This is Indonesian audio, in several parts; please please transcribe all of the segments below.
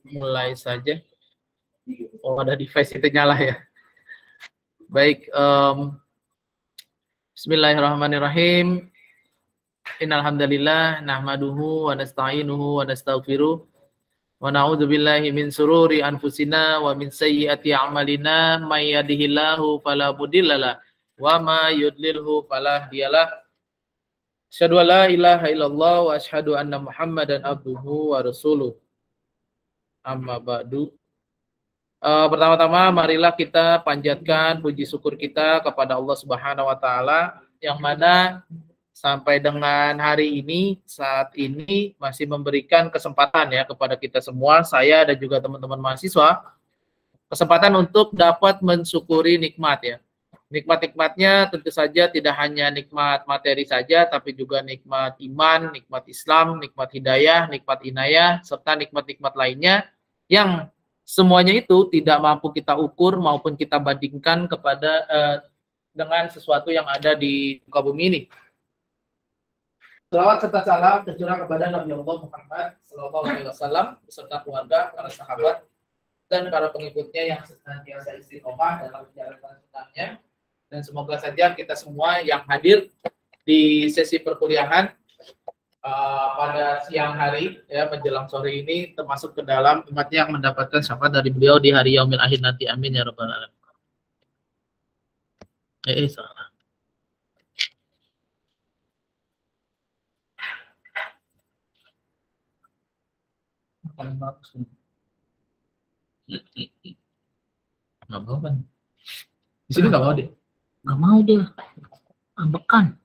mulai saja. Oh, ada device itu nyala ya. Baik, bismillahirrahmanirrahim. Innal hamdalillah nahmaduhu wa nasta'inuhu wa nastaghfiruh wa na'udzu billahi min sururi anfusina wa min sayyiati a'malina may yahdihillahu fala mudhillalah wa ma yudlilhu fala hadiyalah. Asyhadu an la ilaha illallah wa asyhadu anna Muhammadan abduhu wa rasuluh. Amma ba'du. Pertama-tama marilah kita panjatkan puji syukur kita kepada Allah Subhanahu wa taala yang mana sampai dengan hari ini, saat ini masih memberikan kesempatan ya kepada kita semua, saya dan juga teman-teman mahasiswa, kesempatan untuk dapat mensyukuri nikmat ya. Nikmat-nikmatnya tentu saja tidak hanya nikmat materi saja, tapi juga nikmat iman, nikmat Islam, nikmat hidayah, nikmat inayah, serta nikmat-nikmat lainnya yang semuanya itu tidak mampu kita ukur maupun kita bandingkan kepada dengan sesuatu yang ada di muka bumi ini. Salawat serta salam tercurah kepada Nabi Allah Muhammad SAW beserta keluarga, para sahabat, dan para pengikutnya yang senantiasa istiqomah dalam menjalankan sunnahnya. Dan semoga saja kita semua yang hadir di sesi perkuliahan pada siang hari ya menjelang sore ini termasuk ke dalam umat yang mendapatkan syafaat dari beliau di hari yaumil akhir nanti, amin ya rabbal alamin. Salah. Nggak mau kan? Di sini nggak mau deh. Nggak mau dia, ambekan.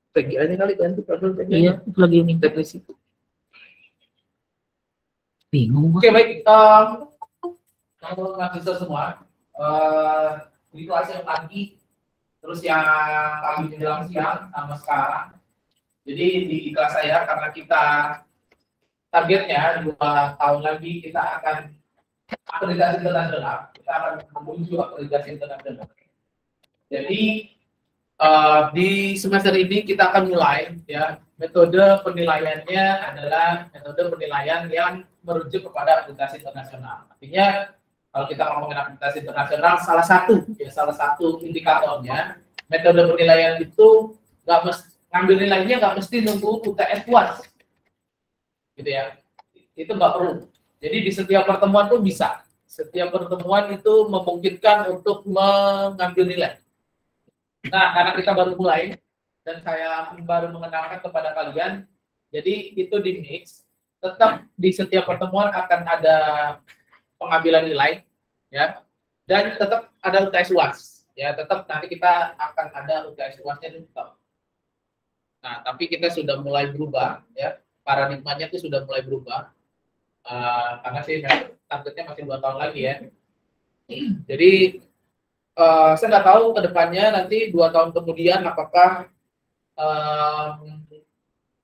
Pergi aja kali ganti kabel. Iya, itu lagi ini teknis itu. Bingung. Oke, baik. Kalau mahasiswa semua, di kelas yang pagi, terus yang kami menjelang siang sama sekarang. Jadi di kelas saya karena kita targetnya 2 tahun lagi kita akan akreditasi internasional. Kita akan menuju akreditasi internasional. Jadi di semester ini kita akan mulai ya, metode penilaiannya adalah metode penilaian yang merujuk kepada akreditasi internasional. Artinya kalau kita ngomongin akreditasi internasional, salah satu indikatornya metode penilaian itu ngambil nilainya nggak mesti nunggu UTS UAS, gitu ya. Itu nggak perlu. Jadi di setiap pertemuan tuh bisa. Setiap pertemuan itu memungkinkan untuk mengambil nilai. Nah, karena kita baru mulai dan saya baru mengenalkan kepada kalian, jadi itu di mix. Tetap di setiap pertemuan akan ada pengambilan nilai, ya, dan tetap ada UTS UAS, ya, tetap nanti kita akan ada UTS UAS-nya tetap. Nah, tapi kita sudah mulai berubah, ya, paradigmanya itu sudah mulai berubah, karena sih targetnya masih 2 tahun lagi ya. Jadi saya nggak tahu ke depannya nanti 2 tahun kemudian apakah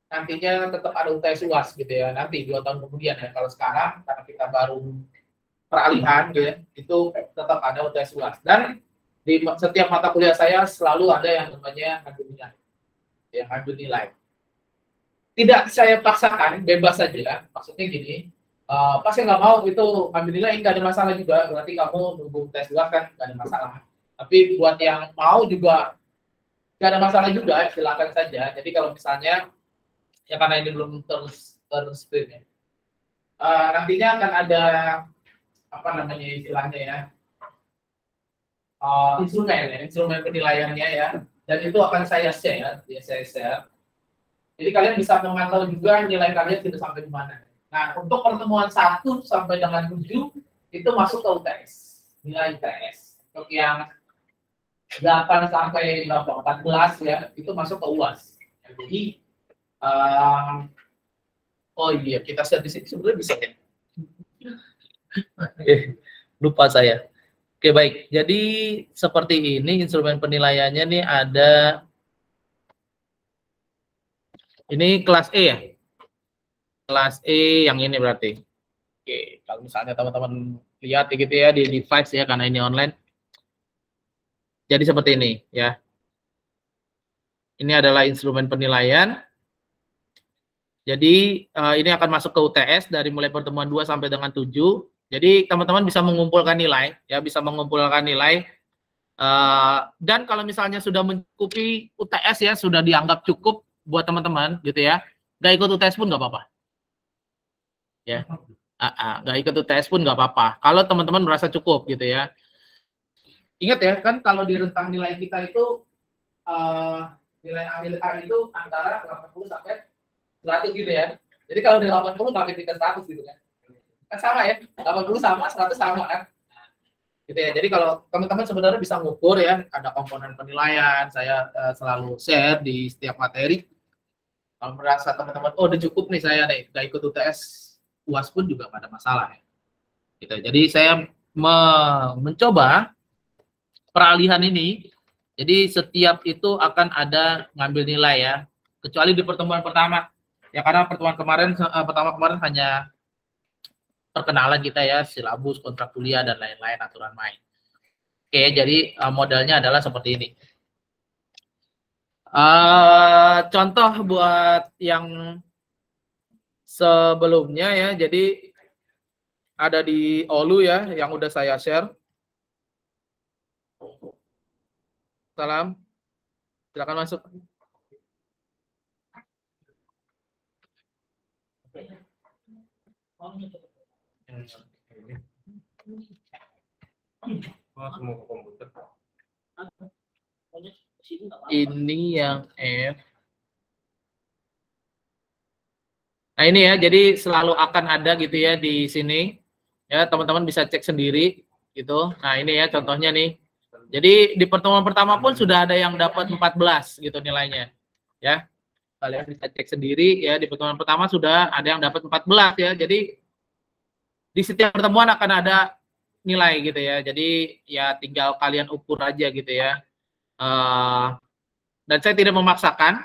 nantinya tetap ada UTS UAS gitu ya, nanti 2 tahun kemudian ya. Kalau sekarang karena kita baru peralihan gitu ya, itu tetap ada UTS UAS. Dan di setiap mata kuliah saya selalu ada yang namanya adu nilai. Ya, adu nilai. Tidak saya paksakan, bebas saja. Maksudnya gini, pas yang nggak mau itu ambil nilai nggak ada masalah juga, berarti kamu nunggu tes luar kan nggak ada masalah. Tapi buat yang mau juga nggak ada masalah juga, silakan saja. Jadi kalau misalnya ya karena ini belum ter-screen ya, nantinya akan ada apa namanya istilahnya ya, instrumen penilaiannya ya, dan itu akan saya share. Jadi kalian bisa memantau juga nilai kalian sudah sampai di mana. Nah, untuk pertemuan 1 sampai dengan 7 itu masuk ke UTS, nilai UTS. Untuk yang 8 sampai 14 ya, itu masuk ke UAS. Jadi, oh iya, kita share di sini sebenarnya bisa ya. Lupa saya. Oke, baik. Jadi seperti ini instrumen penilaiannya nih ada. Ini kelas E ya. Kelas E yang ini berarti. Oke, kalau misalnya teman-teman lihat gitu ya di device ya, karena ini online. Jadi seperti ini ya. Ini adalah instrumen penilaian. Jadi ini akan masuk ke UTS dari mulai pertemuan 2 sampai dengan 7. Jadi teman-teman bisa mengumpulkan nilai, ya, bisa mengumpulkan nilai. Dan kalau misalnya sudah mencukupi UTS ya, sudah dianggap cukup buat teman-teman gitu ya, nggak ikut UTS pun nggak apa-apa. Ya, nggak ikut UTS pun nggak apa-apa. Kalau teman-teman merasa cukup gitu ya. Ingat ya, kan kalau di rentang nilai kita itu nilai ambil A itu antara 80 sampai 100 gitu ya. Jadi kalau di 80 nggak ketika 100 gitu kan. Kan sama ya, 80 sama, 100 sama kan. Gitu ya. Jadi kalau teman-teman sebenarnya bisa ngukur ya, ada komponen penilaian, saya selalu share di setiap materi. Kalau merasa teman-teman, oh udah cukup nih saya nih, nggak ikut UTS, UAS pun juga nggak ada masalah ya. Gitu. Jadi saya mencoba peralihan ini. Jadi setiap itu akan ada ngambil nilai ya, kecuali di pertemuan pertama. Ya karena pertemuan pertama kemarin hanya perkenalan kita ya, silabus, kontrak kuliah dan lain-lain, aturan main. Oke, jadi modelnya adalah seperti ini. Contoh buat yang sebelumnya ya, jadi ada di Olu ya, yang udah saya share. Salam, silakan masuk. Ini yang F. Nah ini ya, jadi selalu akan ada gitu ya di sini. Ya teman-teman bisa cek sendiri gitu. Nah ini ya contohnya nih. Jadi di pertemuan pertama pun sudah ada yang dapat 14 gitu nilainya. Ya. Kalian bisa cek sendiri ya, di pertemuan pertama sudah ada yang dapat 14 ya. Jadi di setiap pertemuan akan ada nilai gitu ya. Jadi ya tinggal kalian ukur aja gitu ya. Dan saya tidak memaksakan,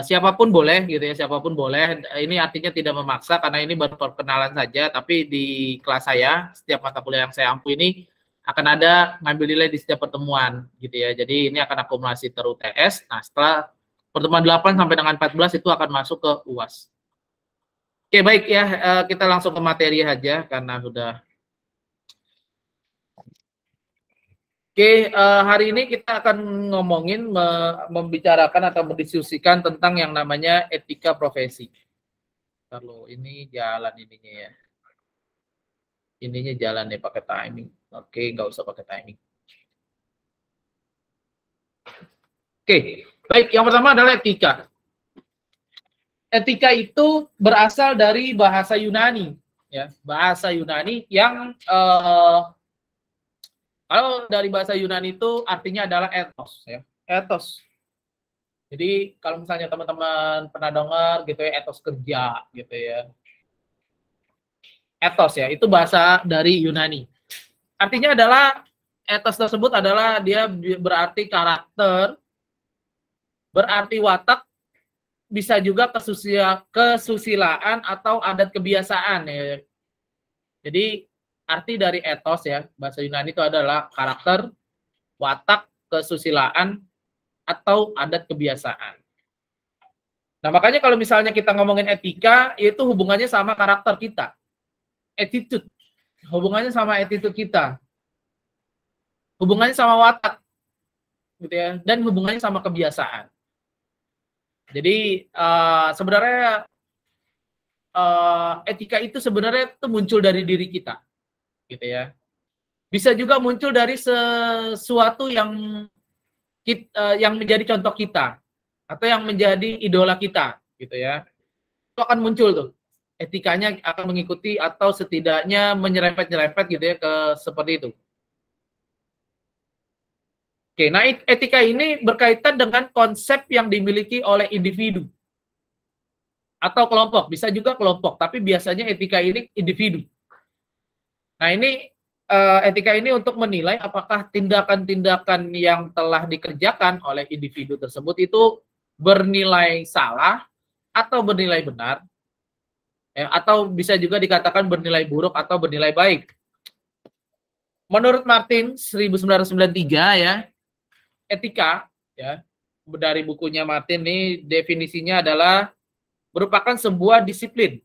siapapun boleh gitu ya, siapapun boleh. Ini artinya tidak memaksa karena ini baru perkenalan saja. Tapi di kelas saya, setiap mata kuliah yang saya ampu ini akan ada ngambil nilai di setiap pertemuan gitu ya. Jadi ini akan akumulasi ter UTS. Nah setelah pertemuan 8 sampai dengan 14 itu akan masuk ke UAS. Oke baik ya, kita langsung ke materi aja karena sudah. Oke, hari ini kita akan ngomongin, membicarakan atau mendiskusikan tentang yang namanya etika profesi. Kalau ini jalan ininya ya. Ininya jalan nih pakai timing. Oke, nggak usah pakai timing. Oke, baik. Yang pertama adalah etika. Etika itu berasal dari bahasa Yunani, ya. Bahasa Yunani yang kalau dari bahasa Yunani itu artinya adalah ethos, ya. Ethos. Jadi kalau misalnya teman-teman pernah dengar gitu ya, ethos kerja gitu ya. Ethos ya, itu bahasa dari Yunani. Artinya adalah ethos tersebut adalah dia berarti karakter, berarti watak, bisa juga kesusilaan atau adat kebiasaan ya. Jadi arti dari ethos ya, bahasa Yunani itu adalah karakter, watak, kesusilaan, atau adat kebiasaan. Nah makanya kalau misalnya kita ngomongin etika, itu hubungannya sama karakter kita. Attitude, hubungannya sama attitude kita. Hubungannya sama watak, gitu ya, dan hubungannya sama kebiasaan. Jadi sebenarnya etika itu sebenarnya itu muncul dari diri kita, gitu ya. Bisa juga muncul dari sesuatu yang menjadi contoh kita atau yang menjadi idola kita, gitu ya. Itu akan muncul tuh. Etikanya akan mengikuti atau setidaknya menyerempet-nyerempet gitu ya ke seperti itu. Oke, nah etika ini berkaitan dengan konsep yang dimiliki oleh individu atau kelompok, bisa juga kelompok, tapi biasanya etika ini individu. Nah ini etika ini untuk menilai apakah tindakan-tindakan yang telah dikerjakan oleh individu tersebut itu bernilai salah atau bernilai benar, ya, atau bisa juga dikatakan bernilai buruk atau bernilai baik. Menurut Martin 1993 ya, etika ya, dari bukunya Martin ini definisinya adalah merupakan sebuah disiplin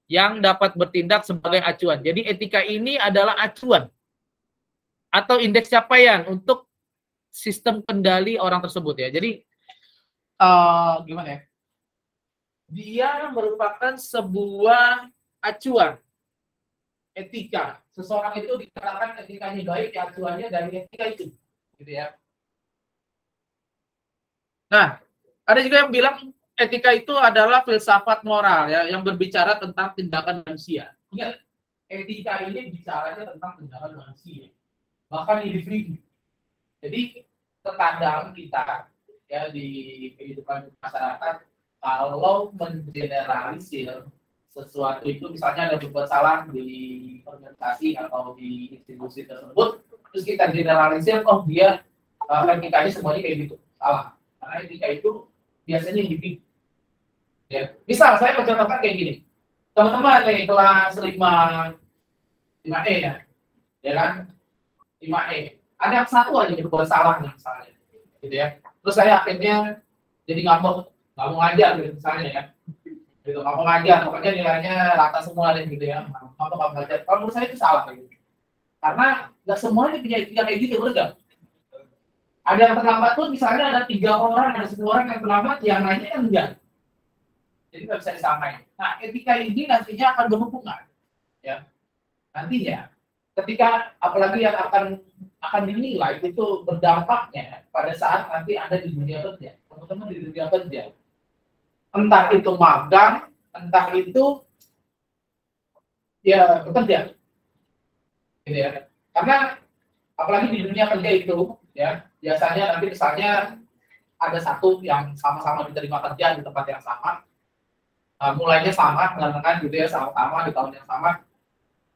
yang dapat bertindak sebagai acuan. Jadi etika ini adalah acuan atau indeks capaian untuk sistem kendali orang tersebut ya. Jadi gimana ya? Dia merupakan sebuah acuan etika. Seseorang itu dikatakan etikanya baik, ya acuannya dari etika itu, gitu ya. Nah, ada juga yang bilang etika itu adalah filsafat moral ya, yang berbicara tentang tindakan manusia. Ingat, etika ini bicaranya tentang tindakan manusia, bahkan individu. Jadi terkadang kita ya di kehidupan masyarakat kalau mengeneralisir sesuatu itu, misalnya ada berbuat salah di organisasi atau di institusi tersebut, terus kita generalisir, oh dia etikanya semuanya kayak gitu, salah. Karena etika itu biasanya individu. Ya. Misal saya mencontohkan kayak gini, teman-teman nih kelas 5E ya kan, 5E. Ada yang satu aja berbuat salah misalnya, gitu ya. Terus saya akhirnya jadi nggak mau ngajar gitu misalnya ya. Gitu, nggak mau ngajar, pokoknya nilainya rata semua deh gitu ya. Nggak ngajar. Kalau menurut saya itu salah gitu. Karena nggak semuanya punya etika kayak gitu, benar. Ada yang terlambat pun, misalnya ada 3 orang, ada 10 orang yang terlambat, yang lainnya kan enggak. Jadi nggak bisa disamain. Nah, etika ini nantinya akan berhubungan, ya. Nantinya, ketika apalagi yang akan dinilai itu berdampaknya pada saat nanti ada di dunia kerja, teman-teman di dunia kerja. Entah itu magang, entah itu ya bekerja, gitu ya. Karena apalagi di dunia kerja itu, ya biasanya nanti misalnya ada satu yang sama-sama diterima kerja di tempat yang sama, mulainya sama, kan gitu ya, sama-sama di tahun yang sama.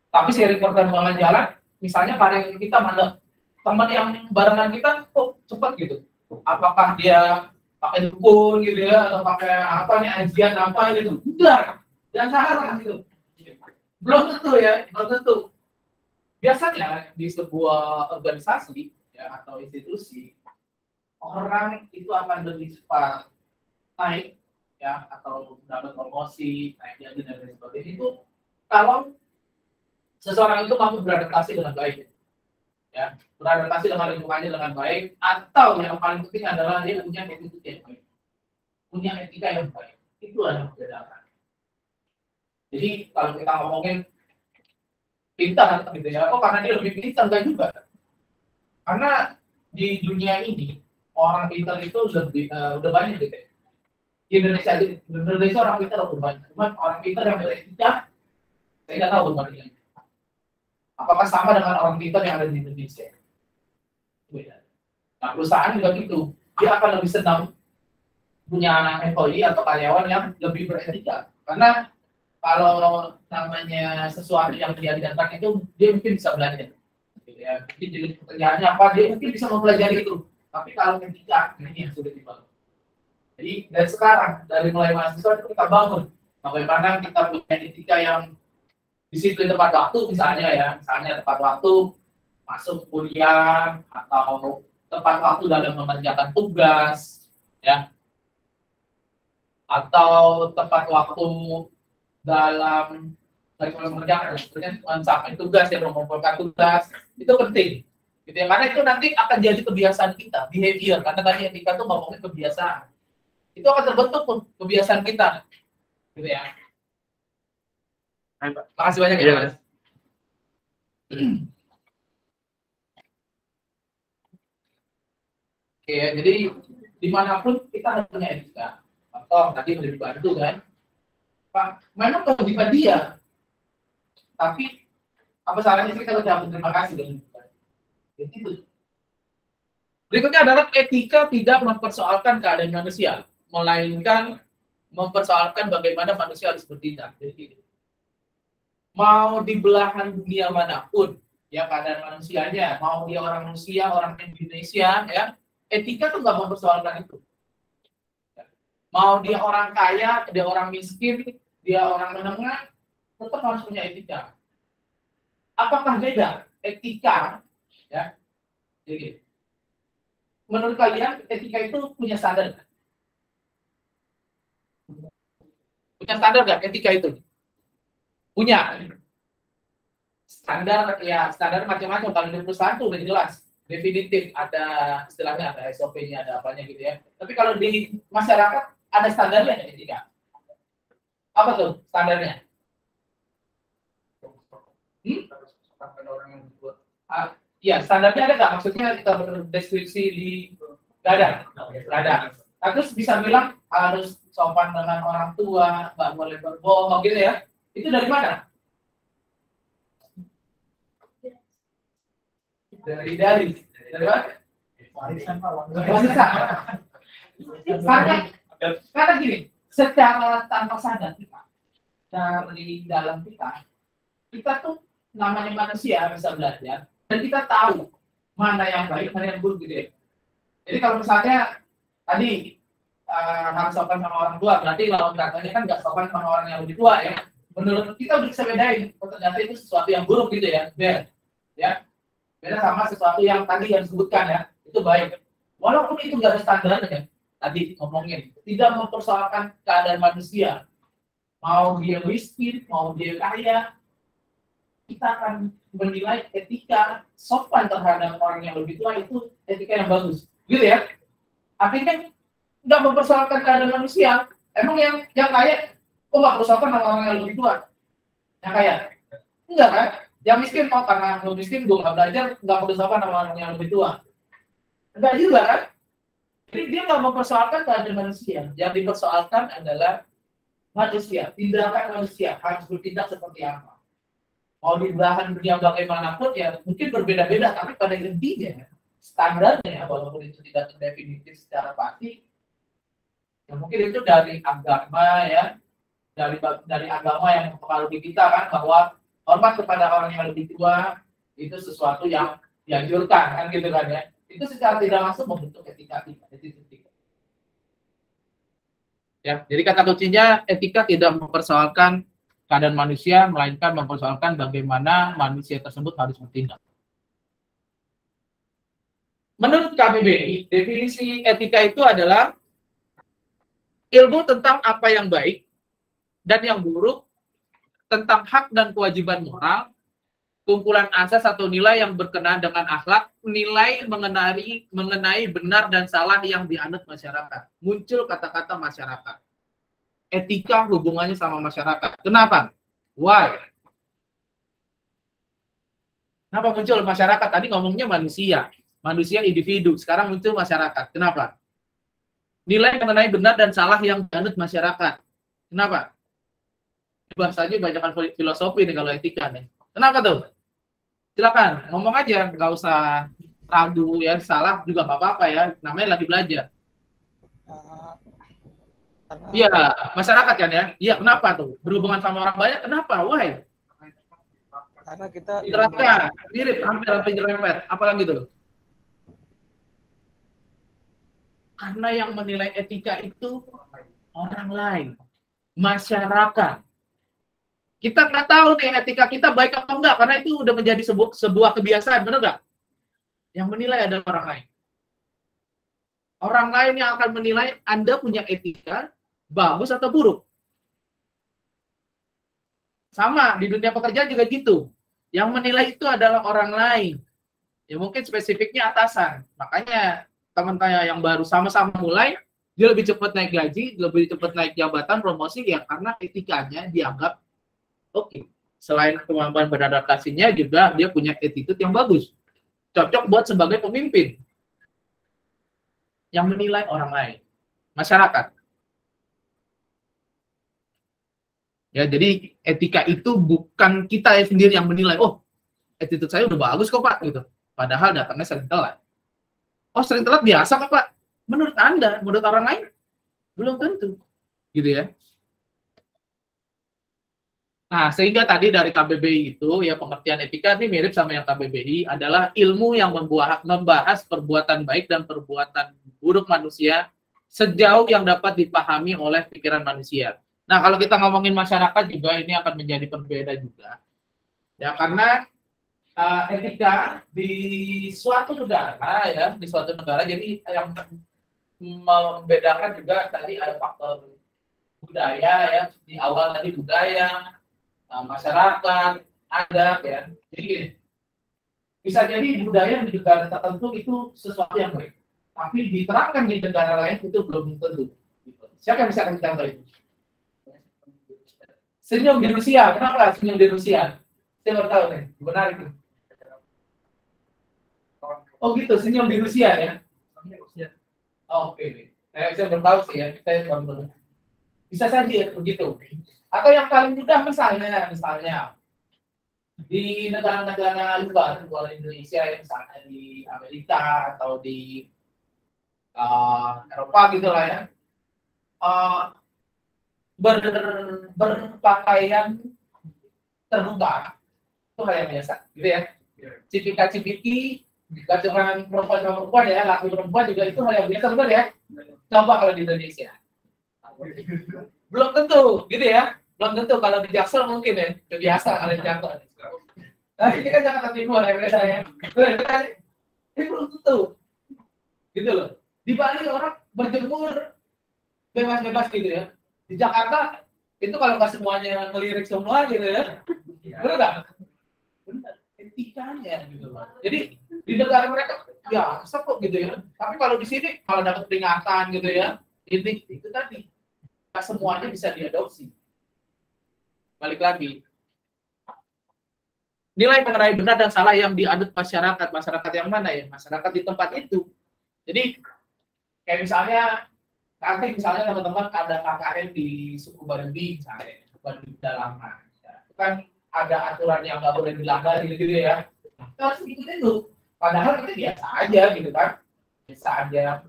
Tapi seiring perkembangan jalan, misalnya karya kita mandek, teman yang barengan kita kok cepat gitu. Apakah dia pakai dukun gitu ya, atau pakai apa nih, ajian apa gitu? Enggak, dan salah gitu. Belum tentu ya, belum tentu. Biasanya di sebuah organisasi ya, atau institusi, orang itu akan lebih cepat naik ya, atau dapat promosi, naik jadi dan lain sebagainya itu kalau seseorang itu mampu beradaptasi dengan baik, ya, beradaptasi dengan lingkungannya dengan baik, atau yang paling penting adalah dia punya attitude yang baik, punya etika yang baik. Itu adalah perbedaan. Jadi kalau kita ngomongin pintar gitu ya, oh karena dia lebih pintar, enggak juga. Karena di dunia ini orang pintar itu lebih udah banyak gitu ya. Di Indonesia orang pintar udah banyak, cuman orang pintar yang beretika saya nggak tahu bagaimana. Apakah sama dengan orang pintar yang ada di Indonesia? Beda. Nah, perusahaan juga gitu, dia akan lebih senang punya employee atau karyawan yang lebih beretika, karena kalau namanya sesuatu yang dia didatang itu dia mungkin bisa belajar, gitu ya. Jadi pekerjaannya apa, dia mungkin bisa mempelajari itu. Tapi kalau etika ini yang sudah dibangun. Jadi dari sekarang, dari mulai mahasiswa itu kita bangun bagaimana kita punya etika yang disiplin tepat waktu, misalnya ya, misalnya tepat waktu masuk kuliah atau tepat waktu dalam mengerjakan tugas, ya, atau tepat waktu dalam mengerjakan, mencapai tugas dan mengumpulkan tugas, itu penting, gitu ya, karena itu nanti akan jadi kebiasaan kita, behavior, karena tadi etika itu ngomongin kebiasaan, itu akan terbentuk kebiasaan kita, gitu ya. Makasih banyak ya, Mas. Oke, jadi dimanapun kita harus punya etika. Atau tadi udah dibantu kan, Pak, memang kewajiban dia. Tapi apa salahnya kita ucapkan terima kasih dengan itu. Berikutnya adalah etika tidak mempersoalkan keadaan manusia, melainkan mempersoalkan bagaimana manusia harus bertindak. Jadi mau di belahan dunia manapun, ya keadaan manusianya, mau dia orang Rusia, orang Indonesia, ya etika tuh nggak mempersoalkan itu. Mau dia orang kaya, dia orang miskin, dia orang menengah, tetap harus punya etika. Apakah beda etika? Ya, jadi menurut kalian etika itu punya standar? Punya standar nggak etika itu? Punya. Standar ya, standar macam-macam. Kalau di perusahaan tuh udah jelas, definitif, ada istilahnya, ada SOP-nya, ada apanya gitu ya. Tapi kalau di masyarakat ada standarnya nggak etika? Apa tuh standarnya? Ya, standarnya ada nggak? Maksudnya kita berdeskripsi di nggak ada. Nggak ada. Nah, terus bisa bilang harus sopan dengan orang tua, nggak boleh berbohong gitu ya. Itu dari mana? Dari mana? Warisan. Karena gini, secara tanpa sadar kita dari dalam kita tuh namanya manusia bisa belajar dan kita tahu mana yang baik, mana yang buruk gitu ya. Jadi kalau misalnya tadi harus sopan sama orang tua, berarti lawan katanya kan nggak sopan sama orang yang lebih tua ya. Menurut kita udah bisa bedain, ternyata itu sesuatu yang buruk gitu ya, beda sama sesuatu yang tadi yang disebutkan ya, itu baik. Walaupun itu nggak ada standarnya, tadi ngomongin, tidak mempersoalkan keadaan manusia, mau dia miskin, mau dia kaya, kita akan menilai etika sopan terhadap orang yang lebih tua itu etika yang bagus, gitu ya. Artinya nggak mempersoalkan keadaan manusia. Emang yang kaya, kok nggak mempersoalkan orang yang lebih tua? Yang kaya? Enggak kan? Yang miskin kok karena lu miskin gue nggak belajar, nggak mempersoalkan orang yang lebih tua. Enggak juga kan? Jadi dia nggak mempersoalkan keadaan manusia. Yang dipersoalkan adalah manusia, tindakan manusia harus bertindak seperti apa. Mau di belahan dunia bagaimanapun ya mungkin berbeda-beda, tapi pada intinya standarnya walaupun itu tidak terdefinitif secara pasti, ya mungkin itu dari agama ya, dari agama yang mempengaruhi kita kan, bahwa hormat kepada orang yang lebih tua itu sesuatu yang dianjurkan kan gitu kan ya. Itu secara tidak langsung membentuk etika kita. Ya, jadi kata kuncinya etika tidak mempersoalkan keadaan manusia, melainkan mempersoalkan bagaimana manusia tersebut harus bertindak. Menurut KBBI, definisi etika itu adalah ilmu tentang apa yang baik dan yang buruk, tentang hak dan kewajiban moral, kumpulan asas atau nilai yang berkenaan dengan akhlak, nilai mengenai benar dan salah yang dianut masyarakat. Muncul kata-kata masyarakat. Etika hubungannya sama masyarakat. Kenapa? Why? Kenapa muncul masyarakat? Tadi ngomongnya manusia individu. Sekarang muncul masyarakat. Kenapa? Nilai mengenai benar dan salah yang dianut masyarakat. Kenapa? Bahasanya banyak filosofi nih kalau etika nih. Kenapa tuh? Silakan, ngomong aja, nggak usah ragu ya, salah juga nggak apa-apa ya, namanya lagi belajar. Iya, masyarakat kan ya? Iya, kenapa tuh? Berhubungan sama orang banyak, kenapa? Why? Karena kita diterapkan, mirip, hampir nyerempet. Apalagi tuh? Karena yang menilai etika itu orang lain, masyarakat. Kita nggak tahu nih etika kita baik atau enggak, karena itu udah menjadi sebuah kebiasaan, benar nggak? Yang menilai adalah orang lain. Orang lain yang akan menilai Anda punya etika bagus atau buruk. Sama, di dunia pekerjaan juga gitu. Yang menilai itu adalah orang lain. Ya mungkin spesifiknya atasan. Makanya teman-teman yang baru sama-sama mulai, dia lebih cepat naik gaji, lebih cepat naik jabatan, promosi, ya karena etikanya dianggap oke. Selain kemampuan beradaptasinya, juga dia punya attitude yang bagus. Cocok buat sebagai pemimpin. Yang menilai orang lain. Masyarakat. Ya, jadi etika itu bukan kita sendiri yang menilai, oh, attitude saya udah bagus kok, Pak, gitu. Padahal datangnya sering telat. Oh, sering telat biasa kok, Pak. Menurut Anda, menurut orang lain, belum tentu. Gitu ya. Nah, sehingga tadi dari KBBI itu, ya pengertian etika ini mirip sama yang KBBI, adalah ilmu yang membahas perbuatan baik dan perbuatan buruk manusia sejauh yang dapat dipahami oleh pikiran manusia. Nah, kalau kita ngomongin masyarakat juga, ini akan menjadi berbeda juga. Ya, karena etika di suatu negara, ya, di suatu negara, jadi yang membedakan juga tadi ada faktor budaya ya, di awal tadi budaya, masyarakat, adat ya. Jadi gini, bisa jadi budaya di negara tertentu itu sesuatu yang baik, tapi diterapkan di negara lain itu belum tentu. Siapa yang bisa kasih contoh itu? Senyum di Rusia, kenapa senyum di Rusia? Saya baru tahu nih, benar itu. Oh gitu, senyum di Rusia ya? Oh, oke. Saya belum tahu sih ya, saya belum. Bisa saja begitu. Atau yang paling mudah misalnya di negara-negara luar Indonesia, misalnya di Amerika atau di Eropa gitu lah ya, berpakaian terbuka itu hal yang biasa, gitu ya. Cipika-cipiki, gacungan perempuan ya, laki perempuan juga itu hal yang biasa, benar ya. Coba kalau di Indonesia, belum tentu, gitu ya. Belum tentu kalau di Jaksel mungkin ya, biasa kalau di Jaksel. Nah ini kan Jakarta Timur ya, saya. Ini belum tentu, gitu loh. Di Bali orang berjemur bebas-bebas gitu ya. Di Jakarta itu kalau nggak semuanya ngelirik semua gitu ya, benar nggak? Benar, etikanya gitu loh. Jadi di negara mereka ya kok gitu ya. Tapi kalau di sini kalau dapat peringatan gitu ya, itu tadi nggak semuanya bisa diadopsi. Balik lagi, nilai mengenai benar dan salah yang dianut masyarakat yang mana ya? Masyarakat di tempat itu. Jadi kayak misalnya nanti misalnya teman-teman ada KKN di suku Baduy misalnya, Baduy Pedalaman, ya. Itu kan ada aturan yang nggak boleh dilanggar gitu ya. Kita harus ikutin dulu. Padahal itu biasa aja gitu kan, biasa aja.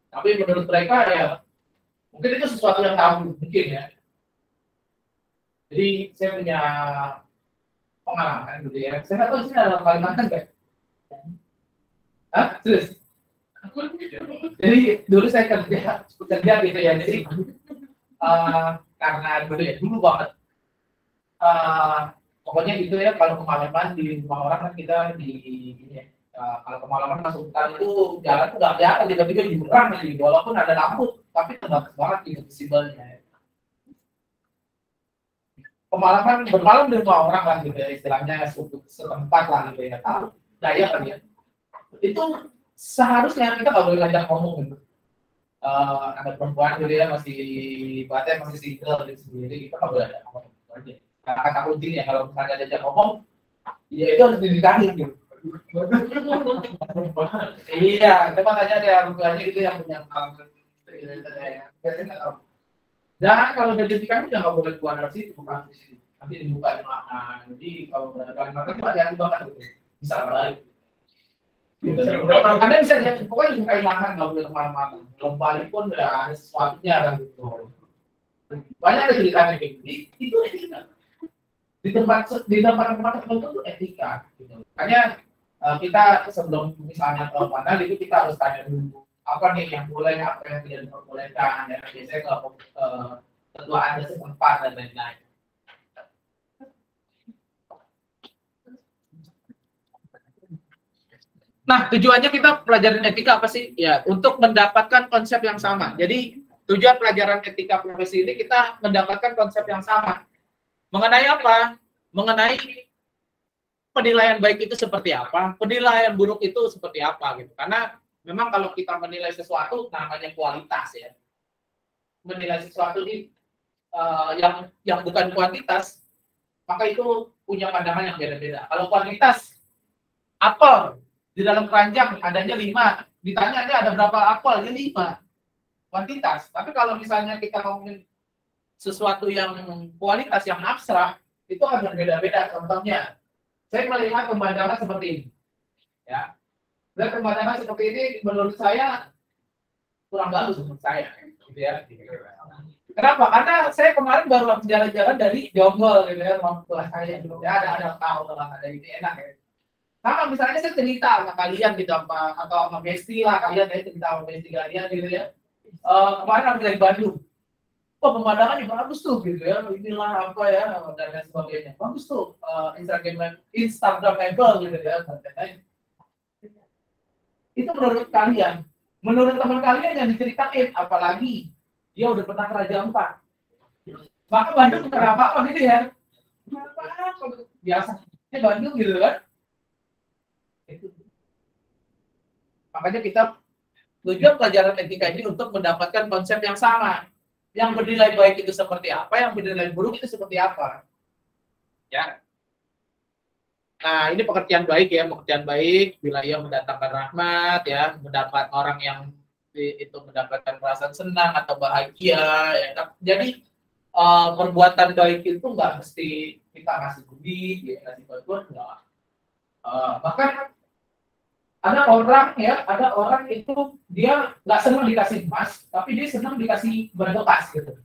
Tapi menurut mereka ya mungkin itu sesuatu yang tabu mungkin ya. Jadi saya punya pengalaman gitu ya. Saya nggak tahu sih ada Kalimantan nggak? Hah? Terus? Jadi dulu saya kerja gitu ya. Jadi karena dulu banget. Pokoknya gitu ya, kalau kemalaman di rumah orang kan kita di ini ya. Kalau kemalaman masuk hutan itu jalan tuh nggak kelihatan, tiba-tiba jurang lagi, walaupun ada lampu tapi terbatas banget gitu visible-nya. Pemalaman bermalam di rumah orang lah gitu ya, istilahnya setempat lah gitu ya. Daya kan ya. Itu seharusnya kita nggak boleh ngajak ngomong gitu. Ada perempuan gitu ya, masih single gitu sendiri, kita nggak boleh ada ngomong aja. Karena kata kuncinya kalau misalnya diajak ngomong, ya itu harus dinikahin gitu. Iya, coba tanya deh rupanya itu yang punya pengalaman. Dan kalau udah dinikahin udah nggak boleh keluar dari situ, bukan di sini. Nanti dibuka di mana. Jadi kalau udah Kalimantan itu ada yang banget gitu. Bisa balik. Anda bisa lihat, pokoknya dibukain lahan nggak boleh kemana-mana. Belum balik pun udah ada sesuatunya kan gitu. Banyak ada ceritanya kayak gitu. Itu etika. Di tempat tertentu itu etika. Gitu. Makanya kita sebelum misalnya ke panel itu kita harus tanya dulu apa nih yang boleh, apa yang tidak diperbolehkan. Ya biasanya ke ketua ada setempat dan lain-lain. Nah, tujuannya kita pelajaran etika apa sih? Ya, untuk mendapatkan konsep yang sama. Jadi, tujuan pelajaran etika profesi ini kita mendapatkan konsep yang sama. Mengenai apa? Mengenai penilaian baik itu seperti apa, penilaian buruk itu seperti apa gitu. Karena memang kalau kita menilai sesuatu namanya kualitas ya. Menilai sesuatu ini yang bukan kuantitas, maka itu punya pandangan yang beda-beda. Kalau kuantitas, apel di dalam keranjang adanya 5, ditanya ini ada berapa apel, ya 5. Kuantitas. Tapi kalau misalnya kita ngomongin sesuatu yang kualitas yang abstrak, itu akan berbeda-beda. Contohnya, saya melihat pemandangan seperti ini, ya. Dan pemandangan seperti ini menurut saya kurang bagus menurut saya, gitu ya. Kenapa? Karena saya kemarin baru jalan-jalan dari Jonggol, gitu ya, mau kelas saya gitu ya, ada tahu lah, ada ini enak ya. Sama misalnya saya cerita sama kalian gitu atau sama Besti lah, kalian ya cerita sama Besti kalian gitu ya. Kemarin aku dari Bandung. Oh, pemandangannya bagus tuh gitu ya, inilah apa ya dan lain sebagainya. Bagus tuh, Instagramable gitu ya. Itu menurut kalian, menurut teman kalian yang diceritain, apalagi dia udah pernah ke Raja Ampat, Maka Bandung bukan apa-apa gitu ya. Apa biasa Bandung gitu kan. Itu. Makanya kita tujuan pelajaran etika ini untuk mendapatkan konsep yang sama. Yang bernilai baik itu seperti apa, yang bernilai buruk itu seperti apa. Ya. Nah, ini pengertian baik ya, pengertian baik bila ia mendatangkan rahmat ya, mendapat orang yang itu mendapatkan perasaan senang atau bahagia ya. Jadi perbuatan baik itu nggak mesti kita ngasih duit, ya, ngasih bantuan enggak. Bahkan ada orang itu dia nggak senang dikasih emas, tapi dia senang dikasih ban bekas gitu.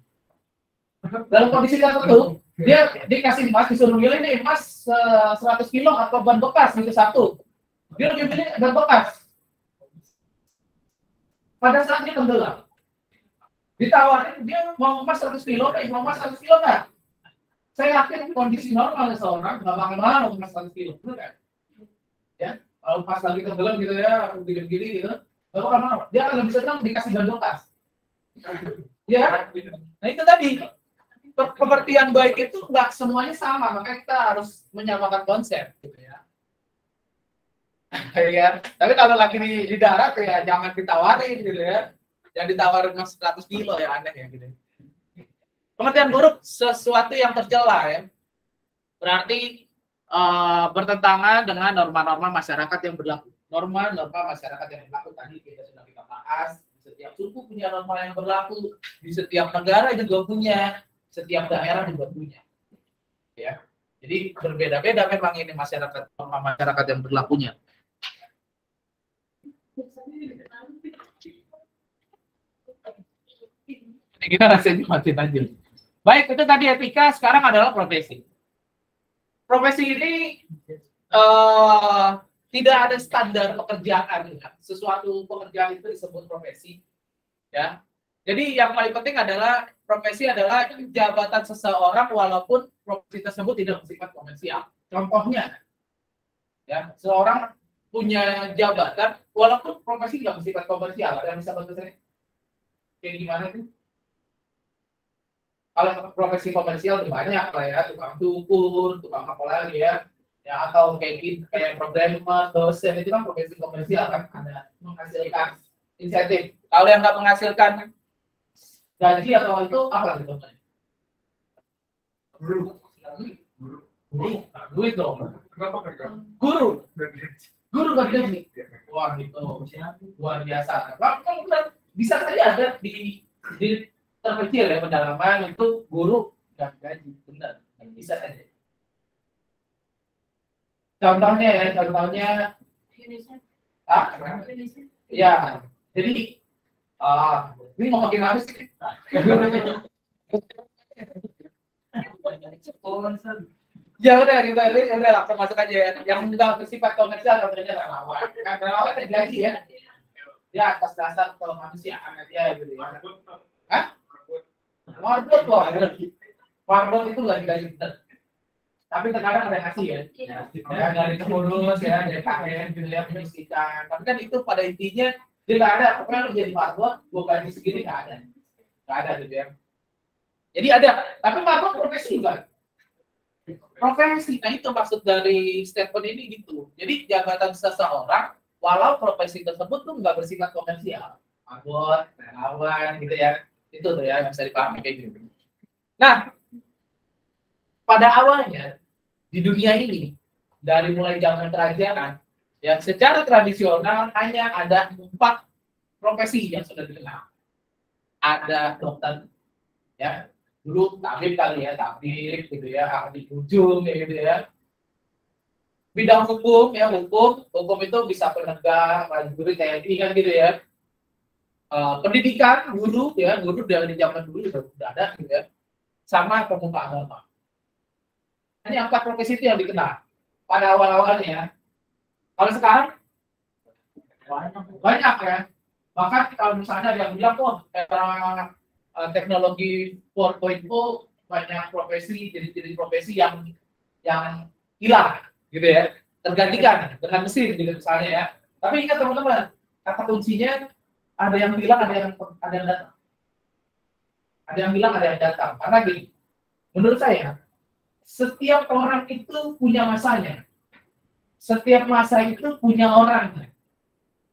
Dalam kondisi tertentu dia dikasih emas, disuruh milih nih emas 100 kilo atau ban bekas gitu satu, dia lebih milih ban bekas. Pada saat dia tenggelam ditawarin dia mau emas 100 kilo, mau emas 100 kilo nggak? Saya yakin kondisi normal seorang nggak bakal mau emas 100 kilo, betul kan? Ya, kalau pas lagi tenggelam gitu ya, gini-gini gitu, nggak bakal mau. Dia akan lebih senang dikasih ban bekas. Ya, nah itu tadi. Pengertian baik itu nggak semuanya sama, makanya kita harus menyamakan konsep gitu ya. Ya, tapi kalau lagi di darat ya jangan ditawarin gitu ya. Yang ditawarin mas 100 kilo ya aneh ya gitu. Pengertian buruk sesuatu yang tercela ya. Berarti bertentangan dengan norma-norma masyarakat yang berlaku. Norma-norma masyarakat yang berlaku tadi kita bahas. Setiap suku punya norma yang berlaku, di setiap negara juga punya. Setiap daerah juga punya, ya. Jadi berbeda-beda memang ini masyarakat yang berlakunya. Ini kita rasanya mati aja. Baik, itu tadi etika. Sekarang adalah profesi. Profesi ini tidak ada standar pekerjaan. Sesuatu pekerjaan itu disebut profesi, ya. Jadi yang paling penting adalah profesi adalah jabatan seseorang walaupun profesi tersebut tidak bersifat komersial. Contohnya, ya, seorang punya jabatan walaupun profesi tidak bersifat komersial. Ada yang bisa bantu saya? Kayak gimana sih? Kalau profesi komersial banyak lah ya, tukang cukur, tukang apa lagi ya, ya atau kayak programmer, dosen itu kan profesi komersial kan, ada menghasilkan insentif. Kalau yang nggak menghasilkan gaji atau itu apa gitu? Guru, duit dong. Guru nggak gaji. Wah itu luar biasa. Bisa saja ada di terkecil ya pendalaman itu guru nggak gaji, benar. Bisa saja. Contohnya ya, jadi ini mau makin habis. Ya udah kita udah langsung masuk aja ya. Yang udah bersifat komersial katanya relawan. Kan relawan gaji ya. Ya atas dasar kemanusiaan aja gitu ya. Hah? Marbot kok. Marbot itu nggak digaji bener. Tapi terkadang ada yang ngasih ya. Ya dari pengurus ya, dari KN gitu ya, penyisikan. Tapi kan itu pada intinya dia nggak ada, pokoknya lu jadi marbot, gue gaji segini nggak ada gitu ya. Jadi ada, tapi marbot profesi juga. Profesi, nah itu maksud dari statement ini gitu. Jadi jabatan seseorang, walau profesi tersebut tuh nggak bersifat komersial, marbot, relawan gitu ya, itu tuh ya yang bisa dipahami kayak gitu. Nah, pada awalnya di dunia ini dari mulai zaman kerajaan. Ya, secara tradisional hanya ada 4 profesi yang sudah dikenal. Ada dokter, ya, dulu tabib kali ya, tabib gitu ya, ahli ujung ya gitu ya. Bidang hukum ya, hukum itu bisa penegak, prajurit TNI kan gitu ya. Pendidikan, guru ya, guru dari zaman dulu sudah ada gitu ya. Sama pemuka agama. Ini 4 profesi itu yang dikenal pada awal-awalnya. Kalau sekarang banyak ya. Bahkan kalau misalnya ada yang bilang kok era teknologi 4.0 banyak profesi jadi profesi yang hilang gitu ya, tergantikan dengan mesin gitu misalnya ya. Tapi ingat teman-teman, kata kuncinya ada yang bilang ada yang datang. Ada yang bilang ada yang datang. Karena gini, Menurut saya, setiap orang itu punya masanya. Setiap masa itu punya orangnya.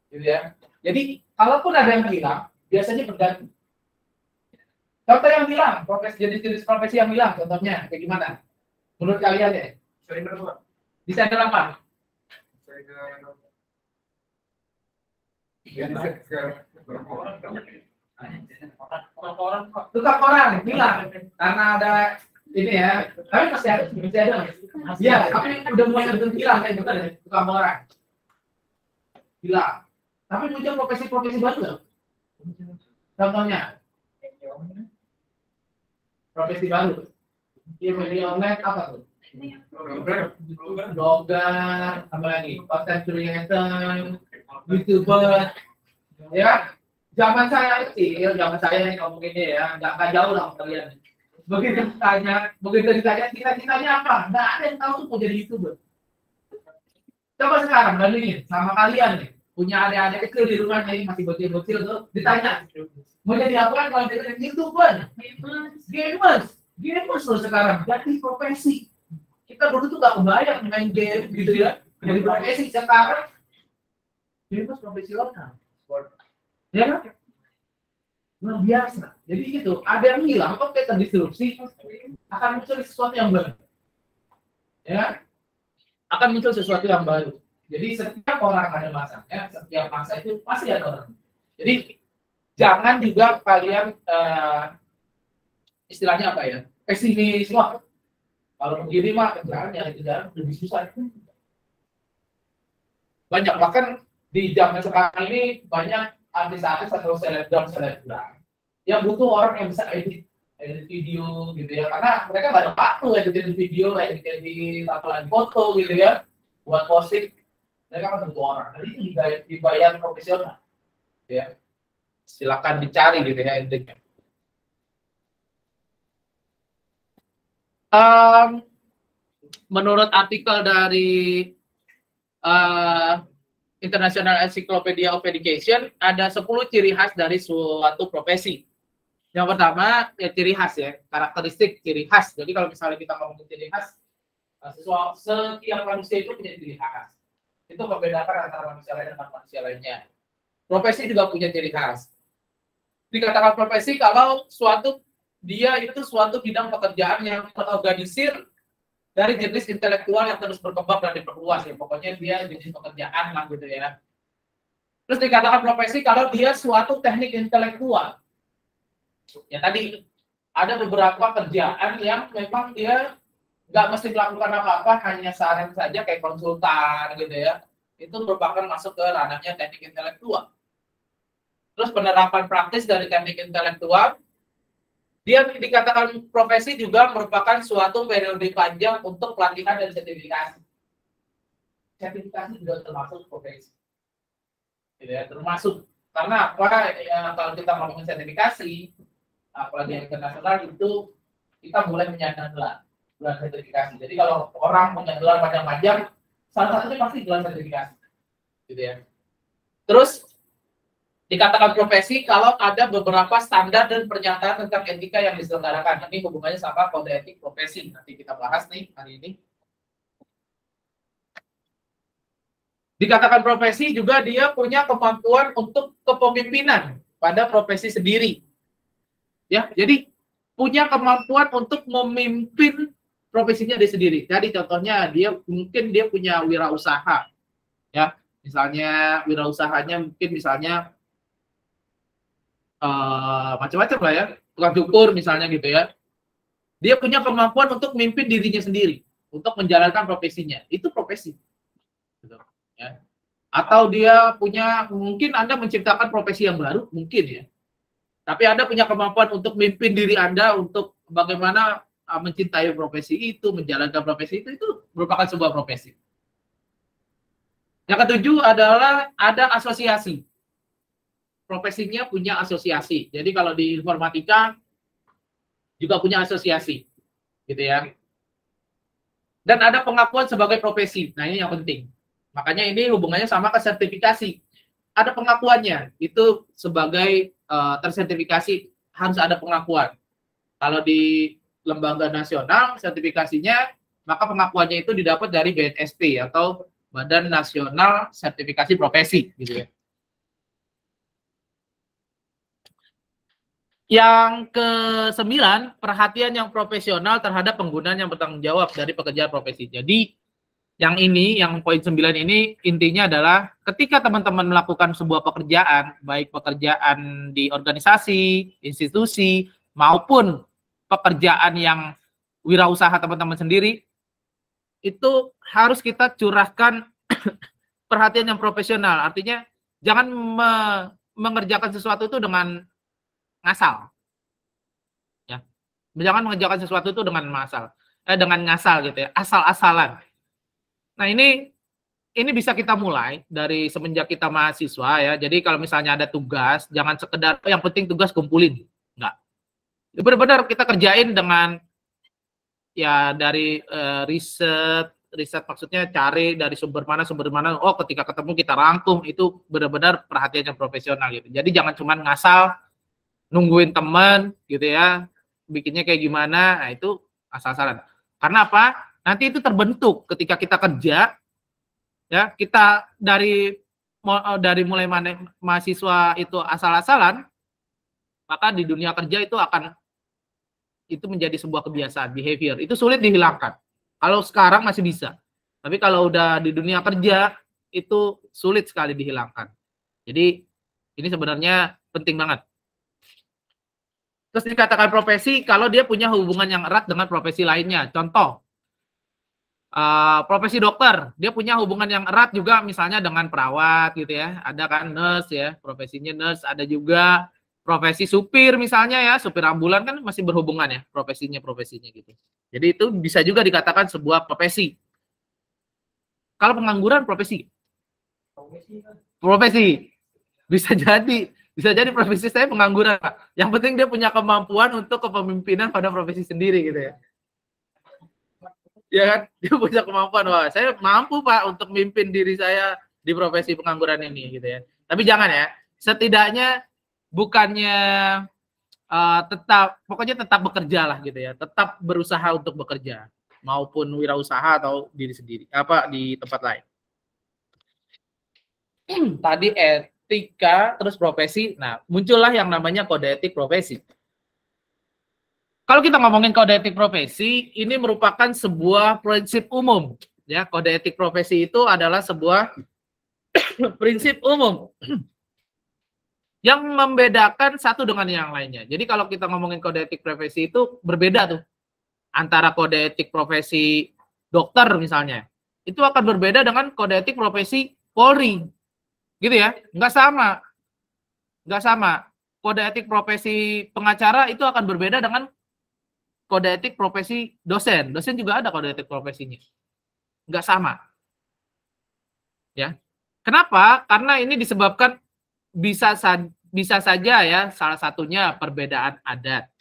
Gitu ya. Jadi, kalaupun ada yang hilang, biasanya berganti. Contoh yang hilang, jenis profesi yang hilang, contohnya kayak gimana? Menurut kalian ya? Desainer apa? Tukang koran hilang karena ada ini ya, tapi masih ada. Ya, tapi udah mulai hilang kayak gitu deh, tukang koran hilang. Tapi muncul profesi-profesi baru loh. Contohnya profesi baru. Iya, media online apa tuh? Blogger, apa lagi? Content creator, YouTuber, ya. Zaman saya kecil, zaman saya nih ngomong ini ya, nggak jauh lah kalian. Begitu ditanya cita-citanya apa? Nggak ada yang tahu tuh mau jadi YouTuber. Coba sekarang bandingin sama kalian nih, punya adik-adik kecil di rumah nih masih bocil-bocil tuh, ditanya mau jadi apa kalau jadi YouTuber? Gamers loh sekarang, jadi profesi. Kita dulu tuh nggak kebayang main game gitu ya, jadi profesi. Sekarang gamers profesi lokal. Ya kan? Luar biasa. Jadi gitu, ada yang hilang, kok kita disrupsi, akan muncul sesuatu yang baru. Ya, akan muncul sesuatu yang baru. Jadi setiap orang ada masanya, setiap masa itu pasti ada orang. Jadi jangan juga kalian istilahnya apa ya, pesimis semua. Kalau begini mah kerjaan lebih susah. Banyak, bahkan di zaman sekarang ini banyak artis-artis atau selebgram yang butuh orang yang bisa edit video gitu ya, karena mereka nggak ada waktu editin video, editin apalagi foto gitu ya, buat posting. Mereka kan butuh orang, jadi itu dibayar profesional ya. Silakan dicari gitu ya intinya. Menurut artikel dari International Encyclopedia of Education, ada 10 ciri khas dari suatu profesi. Yang pertama, ya ciri khas ya, karakteristik ciri khas. Jadi kalau misalnya kita ngomongin ciri khas, setiap manusia itu punya ciri khas. Itu membedakan antara manusia lain dengan manusia lainnya. Profesi juga punya ciri khas. Dikatakan profesi kalau dia itu suatu bidang pekerjaan yang terorganisir dari jenis intelektual yang terus berkembang dan diperluas ya, pokoknya dia jenis pekerjaan lah gitu ya. Terus dikatakan profesi kalau dia suatu teknik intelektual. Ya tadi ada beberapa kerjaan yang memang dia nggak mesti melakukan apa-apa, hanya saran saja kayak konsultan gitu ya. Itu merupakan masuk ke ranahnya teknik intelektual. Terus penerapan praktis dari teknik intelektual, dia dikatakan profesi juga merupakan suatu periode panjang untuk pelatihan dan sertifikasi. Sertifikasi juga termasuk profesi. Gitu ya, termasuk. Karena apa? Ya, kalau kita ngomongin sertifikasi, apalagi yang internasional itu, kita mulai menyandang gelar sertifikasi. Jadi kalau orang punya gelar panjang-panjang, salah satunya pasti gelar sertifikasi. Gitu ya. Terus, dikatakan profesi kalau ada beberapa standar dan pernyataan tentang etika yang diselenggarakan. Ini hubungannya sama kode etik profesi. Nanti kita bahas nih hari ini. Dikatakan profesi juga dia punya kemampuan untuk kepemimpinan pada profesi sendiri. Ya, jadi punya kemampuan untuk memimpin profesinya dia sendiri. Jadi contohnya mungkin dia punya wirausaha. Ya, misalnya wirausahanya mungkin misalnya macam-macam lah ya, tukang cukur misalnya gitu ya. Dia punya kemampuan untuk memimpin dirinya sendiri, untuk menjalankan profesinya. Itu profesi. Gitu, ya. Atau dia mungkin Anda menciptakan profesi yang baru, mungkin ya. Tapi Anda punya kemampuan untuk memimpin diri Anda, untuk bagaimana mencintai profesi itu, menjalankan profesi itu merupakan sebuah profesi. Yang ketujuh adalah ada asosiasi. Profesinya punya asosiasi. Jadi kalau di informatika juga punya asosiasi, gitu ya. Dan ada pengakuan sebagai profesi. Nah, ini yang penting. Makanya ini hubungannya sama ke sertifikasi. Ada pengakuannya. Itu sebagai tersertifikasi harus ada pengakuan. Kalau di lembaga nasional sertifikasinya, maka pengakuannya itu didapat dari BNSP atau Badan Nasional Sertifikasi Profesi gitu ya. Yang ke-9, perhatian yang profesional terhadap penggunaan yang bertanggung jawab dari pekerjaan profesi. Jadi yang ini, yang poin 9 ini intinya adalah ketika teman-teman melakukan sebuah pekerjaan, baik pekerjaan di organisasi, institusi, maupun pekerjaan yang wirausaha teman-teman sendiri, itu harus kita curahkan perhatian yang profesional. Artinya jangan mengerjakan sesuatu itu dengan ngasal. Ya. Jangan mengerjakan sesuatu itu dengan dengan ngasal gitu ya, asal-asalan. Nah, ini bisa kita mulai dari semenjak kita mahasiswa ya. Jadi kalau misalnya ada tugas, jangan sekedar yang penting tugas kumpulin. Enggak. Benar-benar kita kerjain dengan ya dari riset maksudnya cari dari sumber mana, oh ketika ketemu kita rangkum, itu benar-benar perhatian yang profesional gitu. Jadi jangan cuma ngasal nungguin teman gitu ya, bikinnya kayak gimana, nah itu asal-asalan. Karena apa? Nanti itu terbentuk ketika kita kerja, ya kita dari mulai mahasiswa itu asal-asalan, maka di dunia kerja itu menjadi sebuah kebiasaan, behavior. Itu sulit dihilangkan. Kalau sekarang masih bisa, tapi kalau udah di dunia kerja itu sulit sekali dihilangkan. Jadi ini sebenarnya penting banget. Terus dikatakan profesi kalau dia punya hubungan yang erat dengan profesi lainnya. Contoh, profesi dokter, dia punya hubungan yang erat juga misalnya dengan perawat gitu ya. Ada kan nurse ya, profesinya nurse. Ada juga profesi supir misalnya ya, supir ambulan kan masih berhubungan ya profesinya gitu. Jadi itu bisa juga dikatakan sebuah profesi. Kalau pengangguran profesi. Bisa jadi profesi saya pengangguran, Pak. Yang penting dia punya kemampuan untuk kepemimpinan pada profesi sendiri gitu ya. Ya kan? Dia punya kemampuan, wah saya mampu Pak untuk mimpin diri saya di profesi pengangguran ini gitu ya. Tapi jangan ya, setidaknya bukannya pokoknya tetap bekerja lah gitu ya. Tetap berusaha untuk bekerja maupun wirausaha atau diri sendiri di tempat lain. Tadi etika, terus profesi. Nah, muncullah yang namanya kode etik profesi. Kalau kita ngomongin kode etik profesi, ini merupakan sebuah prinsip umum. Ya, kode etik profesi itu adalah sebuah prinsip umum yang membedakan satu dengan yang lainnya. Jadi kalau kita ngomongin kode etik profesi itu berbeda tuh. Antara kode etik profesi dokter misalnya. Itu akan berbeda dengan kode etik profesi Polri. Gitu ya, nggak sama. Kode etik profesi pengacara itu akan berbeda dengan kode etik profesi dosen. Dosen juga ada kode etik profesinya, nggak sama. Ya, kenapa? Karena ini disebabkan bisa saja ya, salah satunya perbedaan adat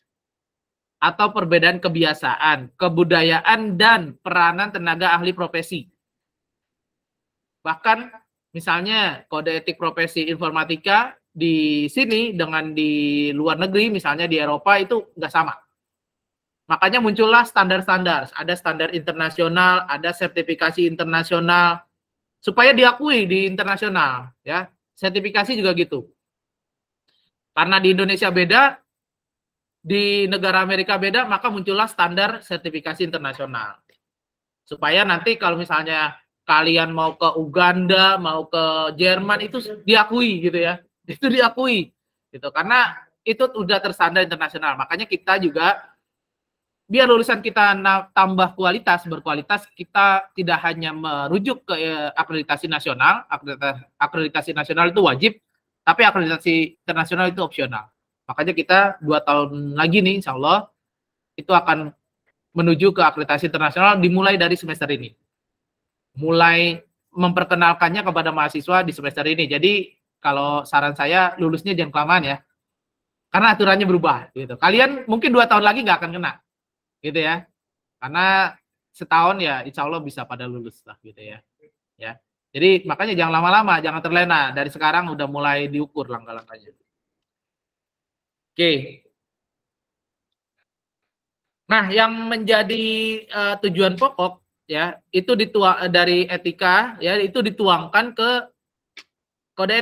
atau perbedaan kebiasaan, kebudayaan dan peranan tenaga ahli profesi. Bahkan misalnya kode etik profesi informatika di sini dengan di luar negeri, misalnya di Eropa itu nggak sama. Makanya muncullah standar-standar, ada standar internasional, ada sertifikasi internasional, supaya diakui di internasional. Ya, sertifikasi juga gitu. Karena di Indonesia beda, di negara Amerika beda, maka muncullah standar sertifikasi internasional. Supaya nanti kalau misalnya kalian mau ke Uganda, mau ke Jerman itu diakui gitu ya. Itu diakui gitu. Karena itu udah terstandar internasional. Makanya kita juga biar lulusan kita tambah berkualitas, kita tidak hanya merujuk ke akreditasi nasional. Akreditasi nasional itu wajib, tapi akreditasi internasional itu opsional. Makanya kita 2 tahun lagi nih insya Allah itu akan menuju ke akreditasi internasional dimulai dari semester ini. Mulai memperkenalkannya kepada mahasiswa di semester ini. Jadi kalau saran saya lulusnya jangan kelamaan ya, karena aturannya berubah gitu. Kalian mungkin 2 tahun lagi nggak akan kena gitu ya, karena setahun ya insya Allah bisa pada lulus lah gitu ya. Jadi makanya jangan lama-lama, jangan terlena, dari sekarang udah mulai diukur langkah-langkahnya. Oke. Nah, yang menjadi tujuan pokok ya itu dari etika ya itu dituangkan ke kode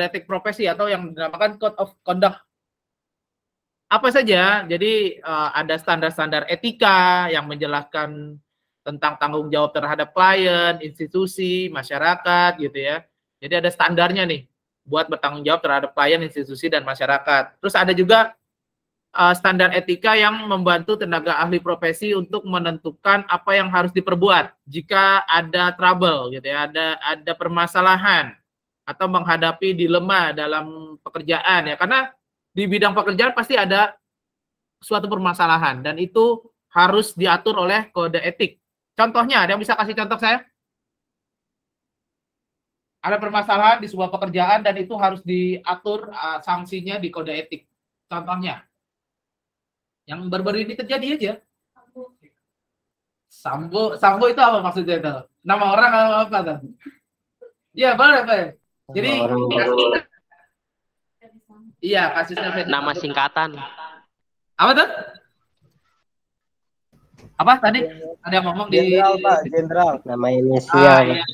etik profesi atau yang dinamakan code of conduct. Apa saja? Jadi ada standar-standar etika yang menjelaskan tentang tanggung jawab terhadap klien, institusi, masyarakat gitu ya. Jadi ada standarnya nih buat bertanggung jawab terhadap klien, institusi dan masyarakat. Terus ada juga standar etika yang membantu tenaga ahli profesi untuk menentukan apa yang harus diperbuat jika ada trouble gitu ya, ada permasalahan atau menghadapi dilema dalam pekerjaan ya, karena di bidang pekerjaan pasti ada suatu permasalahan dan itu harus diatur oleh kode etik. Contohnya, ada yang bisa kasih contoh saya? Ada permasalahan di sebuah pekerjaan dan itu harus diatur sanksinya di kode etik. Contohnya, yang baru-baru ini terjadi aja. Sambo itu apa maksudnya itu? Nama orang apa tuh? Iya, boleh, Pak. Jadi iya, kasusnya nama singkatan. apa tuh? Apa tadi? Ada yang ngomong di Jenderal, Pak, jenderal. Nama inisial. iya.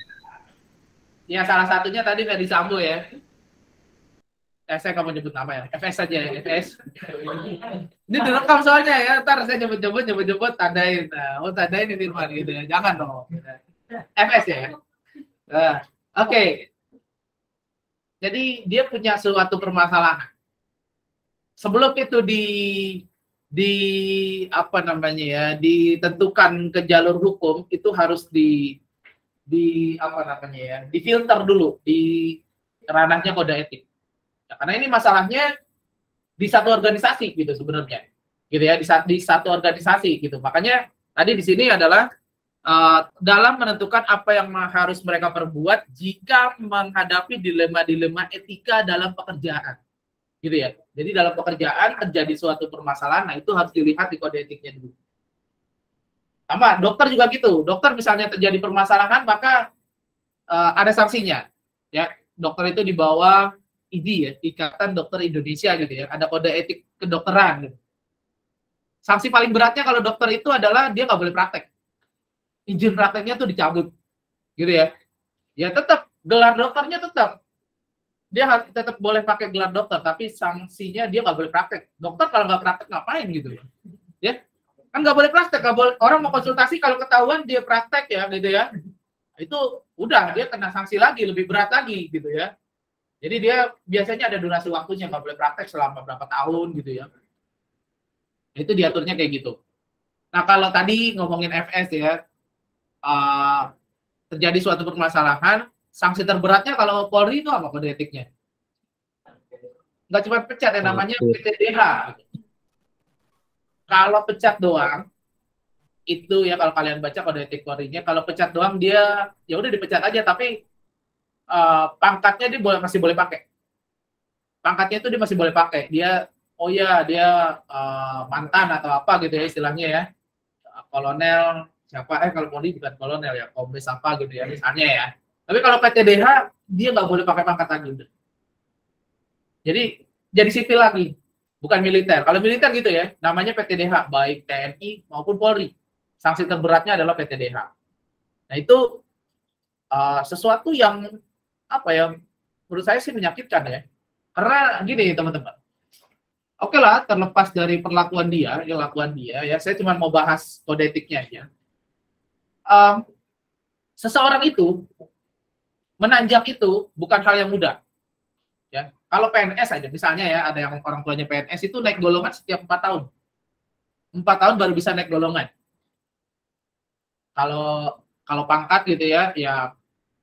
Ya, salah satunya tadi Ferdi Sambo ya. Saya nggak mau nyebut nama ya, FS saja ya, FS. Ini direkam soalnya ya, ntar saya nyebut tandain. Nah, tandain ini Firman gitu ya, jangan dong. FS ya. Nah, oke. Jadi dia punya suatu permasalahan. Sebelum itu di apa namanya ya, ditentukan ke jalur hukum, itu harus di apa namanya ya, difilter dulu di ranahnya kode etik. Ya, karena ini masalahnya di satu organisasi gitu sebenarnya, gitu ya, di satu organisasi gitu. Makanya tadi di sini adalah dalam menentukan apa yang harus mereka perbuat jika menghadapi dilema-dilema etika dalam pekerjaan, gitu ya. Jadi dalam pekerjaan terjadi suatu permasalahan, nah itu harus dilihat di kode etiknya dulu. Sama dokter juga gitu. Dokter misalnya terjadi permasalahan, maka ada sanksinya. Ya, dokter itu di bawah IDI ya, Ikatan Dokter Indonesia gitu ya. Ada kode etik kedokteran. Gitu. Sanksi paling beratnya kalau dokter itu adalah dia nggak boleh praktek. Izin prakteknya tuh dicabut, gitu ya. Ya tetap gelar dokternya tetap. Dia tetap boleh pakai gelar dokter, tapi sanksinya dia nggak boleh praktek. Dokter kalau nggak praktek ngapain gitu ya? Kan nggak boleh praktek, nggak boleh. Orang mau konsultasi kalau ketahuan dia praktek ya, gitu ya. Itu udah dia kena sanksi lagi, lebih berat lagi, gitu ya. Jadi dia biasanya ada durasi waktunya, nggak boleh praktek selama berapa tahun gitu ya. Itu diaturnya kayak gitu. Nah kalau tadi ngomongin FS ya, terjadi suatu permasalahan, sanksi terberatnya kalau Polri itu apa kode etiknya? Nggak cuma pecat ya, namanya PTDH. Kalau pecat doang, itu ya kalau kalian baca kode etik Polri-nya, kalau pecat doang dia ya udah dipecat aja, tapi pangkatnya dia masih boleh pakai. Pangkatnya itu dia masih boleh pakai. Dia dia mantan atau apa gitu ya istilahnya ya. Kolonel siapa? Kalau Polri bukan kolonel ya, kombes apa gitu ya misalnya ya. Tapi kalau PTDH dia nggak boleh pakai pangkat lagi udah. Jadi sipil lagi, bukan militer. Kalau militer gitu ya, namanya PTDH baik TNI maupun Polri. Sanksi terberatnya adalah PTDH. Nah itu sesuatu yang apa ya, menurut saya sih menyakitkan ya. Karena gini teman-teman, oke lah terlepas dari perlakuan dia ya, saya cuma mau bahas kode etiknya aja. Seseorang itu menanjak itu bukan hal yang mudah. Ya, kalau PNS aja misalnya ya, ada yang orang tuanya PNS itu naik golongan setiap 4 tahun. 4 tahun baru bisa naik golongan. Kalau pangkat gitu ya, ya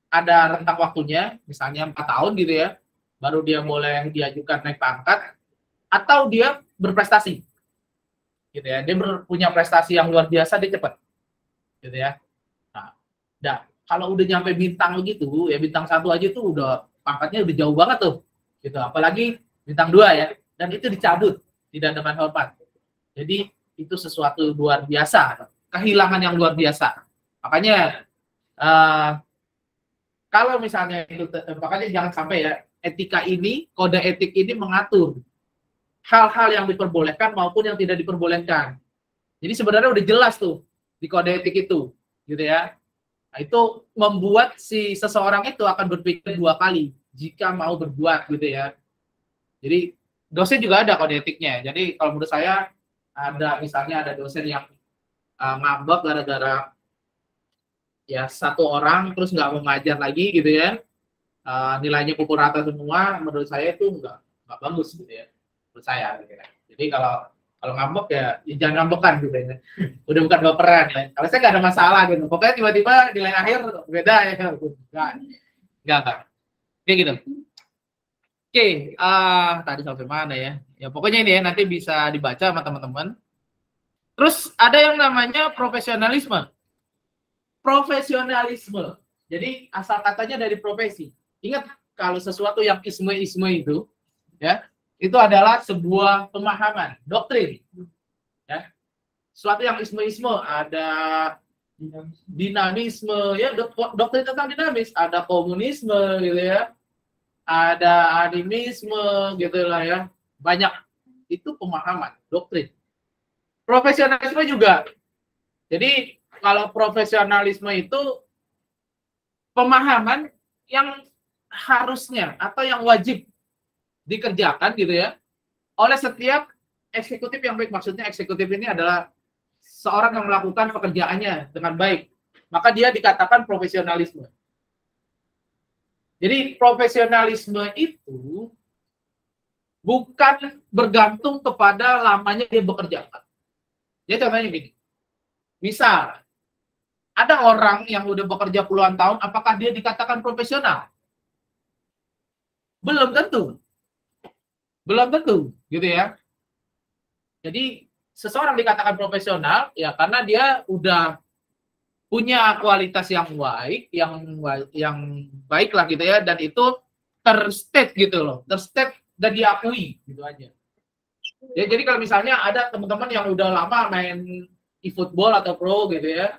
ada rentang waktunya, misalnya 4 tahun gitu ya, baru dia boleh diajukan naik pangkat, atau dia berprestasi, gitu ya, dia punya prestasi yang luar biasa, dia cepat, gitu ya. Nah, kalau udah nyampe bintang gitu, ya bintang 1 aja tuh udah pangkatnya udah jauh banget tuh, gitu. Apalagi bintang 2 ya, dan itu dicabut, tidak dengan hormat. Jadi itu sesuatu luar biasa, kehilangan yang luar biasa. Makanya kalau misalnya itu, makanya jangan sampai ya, etika ini, kode etik ini mengatur hal-hal yang diperbolehkan maupun yang tidak diperbolehkan. Jadi sebenarnya udah jelas tuh di kode etik itu, gitu ya. Nah, itu membuat si seseorang itu akan berpikir 2 kali jika mau berbuat, gitu ya. Jadi dosen juga ada kode etiknya. Jadi kalau menurut saya ada, misalnya ada dosen yang ngambek gara-gara ya 1 orang terus nggak mau ngajar lagi, gitu ya. Nilainya pukul rata semua, menurut saya itu nggak bagus, gitu ya. Menurut saya, gitu ya. Jadi kalau ngambek ya jangan ngambekan gitu ya. Udah bukan baperan ya. Kalau saya nggak ada masalah gitu. Pokoknya tiba-tiba nilai akhir beda ya. Enggak. Kayak gitu. Oke, tadi sampai mana ya? Ya pokoknya ini ya, nanti bisa dibaca sama teman-teman. Terus ada yang namanya profesionalisme. Profesionalisme. Jadi asal katanya dari profesi. Ingat kalau sesuatu yang isme-isme itu, ya, itu adalah sebuah pemahaman, doktrin. Ya. Sesuatu yang isme-isme, ada dinamisme, ya, doktrin tentang dinamis, ada komunisme, gitu ya, ada animisme, gitu lah ya, banyak. Itu pemahaman, doktrin. Profesionalisme juga. Jadi kalau profesionalisme itu pemahaman yang harusnya atau yang wajib dikerjakan, gitu ya, oleh setiap eksekutif yang baik. Maksudnya eksekutif ini adalah seorang yang melakukan pekerjaannya dengan baik, maka dia dikatakan profesionalisme. Jadi profesionalisme itu bukan bergantung kepada lamanya dia bekerja. Jadi contohnya gini, misal ada orang yang udah bekerja puluhan tahun, apakah dia dikatakan profesional? Belum tentu. Belum tentu, gitu ya. Jadi seseorang dikatakan profesional ya karena dia udah punya kualitas yang baik, yang baik lah, gitu ya, dan itu terstate gitu loh, terstate dan diakui, gitu aja. Ya, jadi kalau misalnya ada teman-teman yang udah lama main e-football atau pro, gitu ya,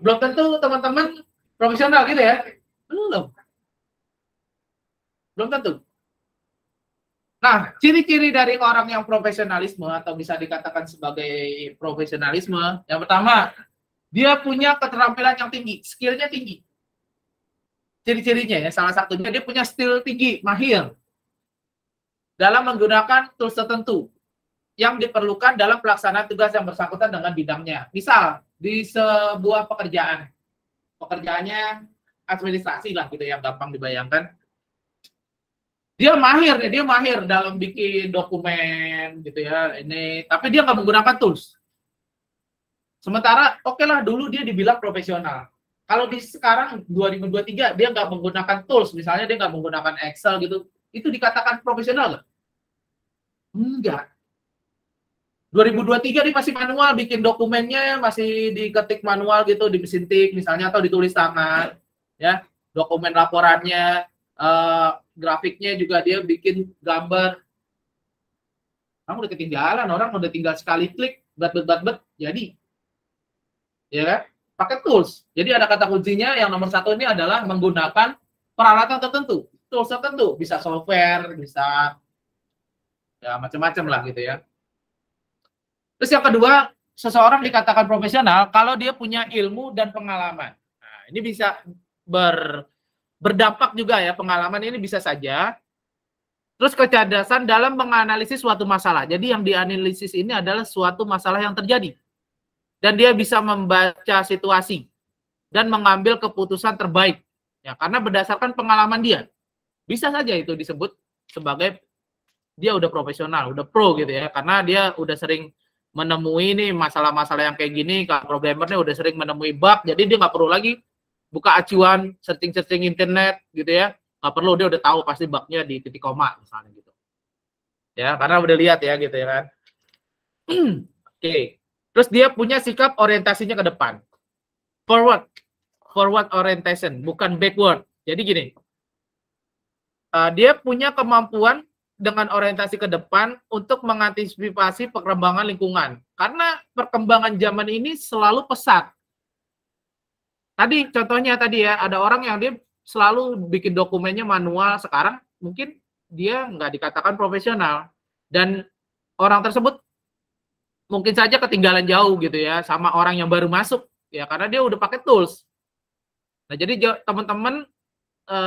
belum tentu teman-teman profesional, gitu ya. Belum tentu. Nah, ciri-ciri dari orang yang profesionalisme atau bisa dikatakan sebagai profesionalisme, yang pertama, dia punya keterampilan yang tinggi, skillnya tinggi. Ciri-cirinya ya, salah satunya dia punya skill tinggi, mahir dalam menggunakan tools tertentu yang diperlukan dalam pelaksanaan tugas yang bersangkutan dengan bidangnya. Misal, di sebuah pekerjaannya administrasi lah, gitu, yang gampang dibayangkan. Dia mahir dalam bikin dokumen, gitu ya. Ini, tapi dia nggak menggunakan tools. Sementara, oke lah, dulu dia dibilang profesional. Kalau di sekarang 2023 dia nggak menggunakan tools, misalnya dia nggak menggunakan Excel gitu, itu dikatakan profesional nggak? Enggak. 2023 dia masih manual, bikin dokumennya masih diketik manual gitu, di mesin tik misalnya, atau ditulis tangan, ya. Dokumen laporannya, grafiknya juga dia bikin gambar. Kamu udah ketinggalan, orang udah tinggal sekali klik, bet, jadi. Ya kan? Pakai tools. Jadi ada kata kuncinya, yang nomor 1 ini adalah menggunakan peralatan tertentu, tools tertentu, bisa software, bisa ya macam-macam lah, gitu ya. Terus yang kedua, seseorang dikatakan profesional kalau dia punya ilmu dan pengalaman. Nah, ini bisa berdampak juga ya, pengalaman ini bisa saja. Terus kecerdasan dalam menganalisis suatu masalah. Jadi yang dianalisis ini adalah suatu masalah yang terjadi. Dan dia bisa membaca situasi dan mengambil keputusan terbaik. Ya, karena berdasarkan pengalaman dia. Bisa saja itu disebut sebagai dia udah profesional, udah pro, gitu ya. Karena dia udah sering menemui nih masalah-masalah yang kayak gini, kalau programmernya udah sering menemui bug, jadi dia nggak perlu lagi buka acuan, searching internet, gitu ya. Nggak perlu, dia udah tahu pasti bugnya di titik koma, misalnya gitu. Ya, karena udah lihat ya, gitu ya kan. Oke. Terus dia punya sikap orientasinya ke depan. Forward orientation, bukan backward. Jadi gini, dia punya kemampuan dengan orientasi ke depan untuk mengantisipasi perkembangan lingkungan. Karena perkembangan zaman ini selalu pesat. Tadi contohnya tadi ya, ada orang yang dia selalu bikin dokumennya manual, sekarang mungkin dia nggak dikatakan profesional. Dan orang tersebut mungkin saja ketinggalan jauh gitu ya sama orang yang baru masuk ya karena dia udah pakai tools. Nah, jadi teman-teman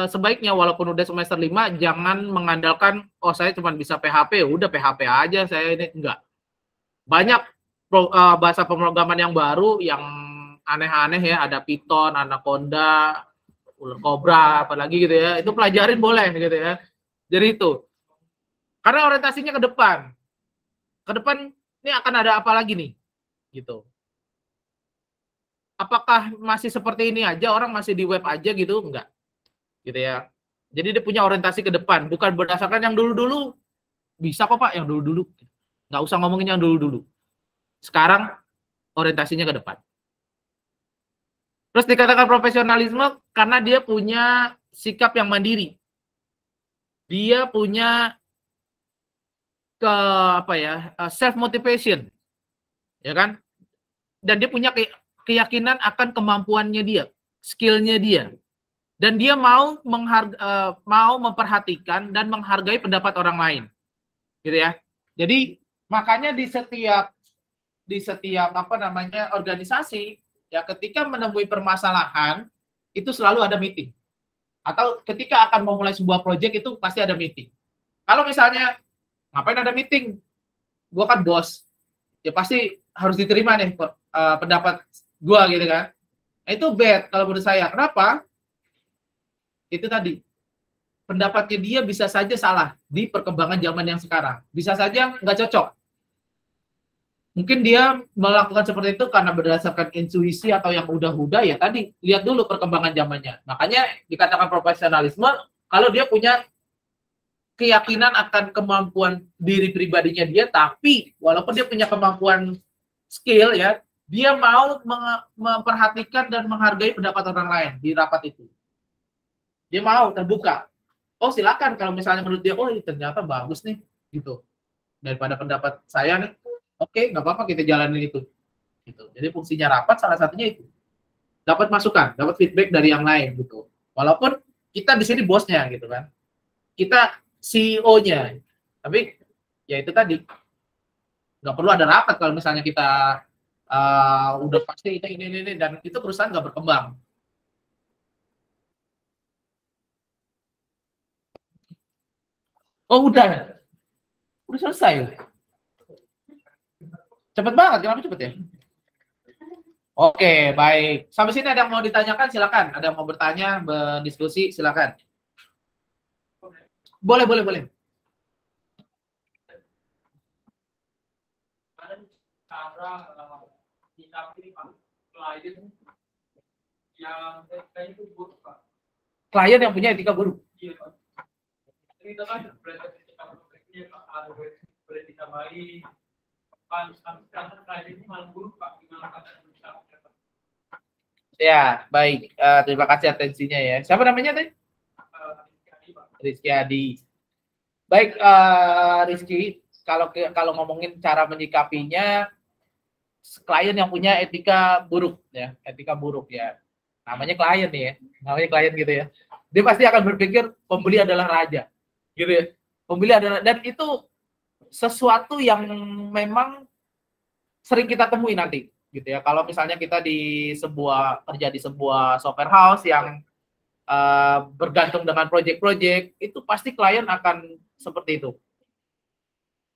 sebaiknya walaupun udah semester 5 jangan mengandalkan oh saya cuma bisa PHP, udah PHP aja saya ini, enggak. Banyak bahasa pemrograman yang baru yang aneh-aneh ya, ada Python, Anaconda, ular kobra apalagi gitu ya. Itu pelajarin boleh gitu ya. Jadi itu. Karena orientasinya ke depan. Ke depan ini akan ada apa lagi nih? Gitu. Apakah masih seperti ini aja, orang masih di web aja gitu? Enggak. Gitu ya. Jadi dia punya orientasi ke depan, bukan berdasarkan yang dulu-dulu. Bisa kok Pak, yang dulu-dulu. Nggak usah ngomongin yang dulu-dulu. Sekarang orientasinya ke depan. Terus dikatakan profesionalisme karena dia punya sikap yang mandiri. Dia punya self motivation. Ya kan? Dan dia punya keyakinan akan kemampuannya dia, skillnya dia. Dan dia mau memperhatikan dan menghargai pendapat orang lain. Gitu ya. Jadi makanya di setiap organisasi ya ketika menemui permasalahan itu selalu ada meeting. Atau ketika akan memulai sebuah proyek itu pasti ada meeting. Kalau misalnya ngapain ada meeting? Gua kan bos. Ya pasti harus diterima nih pendapat gua gitu kan. Itu bad kalau menurut saya. Kenapa? Itu tadi. Pendapatnya dia bisa saja salah di perkembangan zaman yang sekarang. Bisa saja nggak cocok. Mungkin dia melakukan seperti itu karena berdasarkan intuisi atau yang udah-udah ya tadi. Lihat dulu perkembangan zamannya. Makanya dikatakan profesionalisme kalau dia punya keyakinan akan kemampuan diri pribadinya dia, tapi walaupun dia punya kemampuan skill ya, dia mau memperhatikan dan menghargai pendapat orang lain di rapat itu. Dia mau terbuka. Oh silakan kalau misalnya menurut dia, oh ternyata bagus nih gitu. Daripada pendapat saya nih, oke, nggak apa-apa kita jalanin itu. Gitu. Jadi fungsinya rapat salah satunya itu. Dapat masukan, dapat feedback dari yang lain gitu. Walaupun kita di sini bosnya gitu kan. Kita CEO-nya. Tapi ya itu tadi. Nggak perlu ada rapat kalau misalnya kita udah pasti ini dan itu perusahaan nggak berkembang. Oh udah selesai. Cepet banget, kenapa cepet ya? Oke, baik. Sampai sini ada yang mau ditanyakan, silakan. Ada yang mau bertanya, berdiskusi, silakan. Boleh. Klien yang punya etika buruk. Ya, baik. Terima kasih atensinya ya. Siapa namanya tadi? Rizky Adi. Baik, Rizky. Kalau ngomongin cara menyikapinya, klien yang punya etika buruk ya, Namanya klien nih ya, namanya klien gitu ya. Dia pasti akan berpikir pembeli adalah raja, gitu ya. Pembeli adalah, dan itu sesuatu yang memang sering kita temui nanti gitu ya. Kalau misalnya kita kerja di sebuah software house yang bergantung dengan proyek-proyek, itu pasti klien akan seperti itu.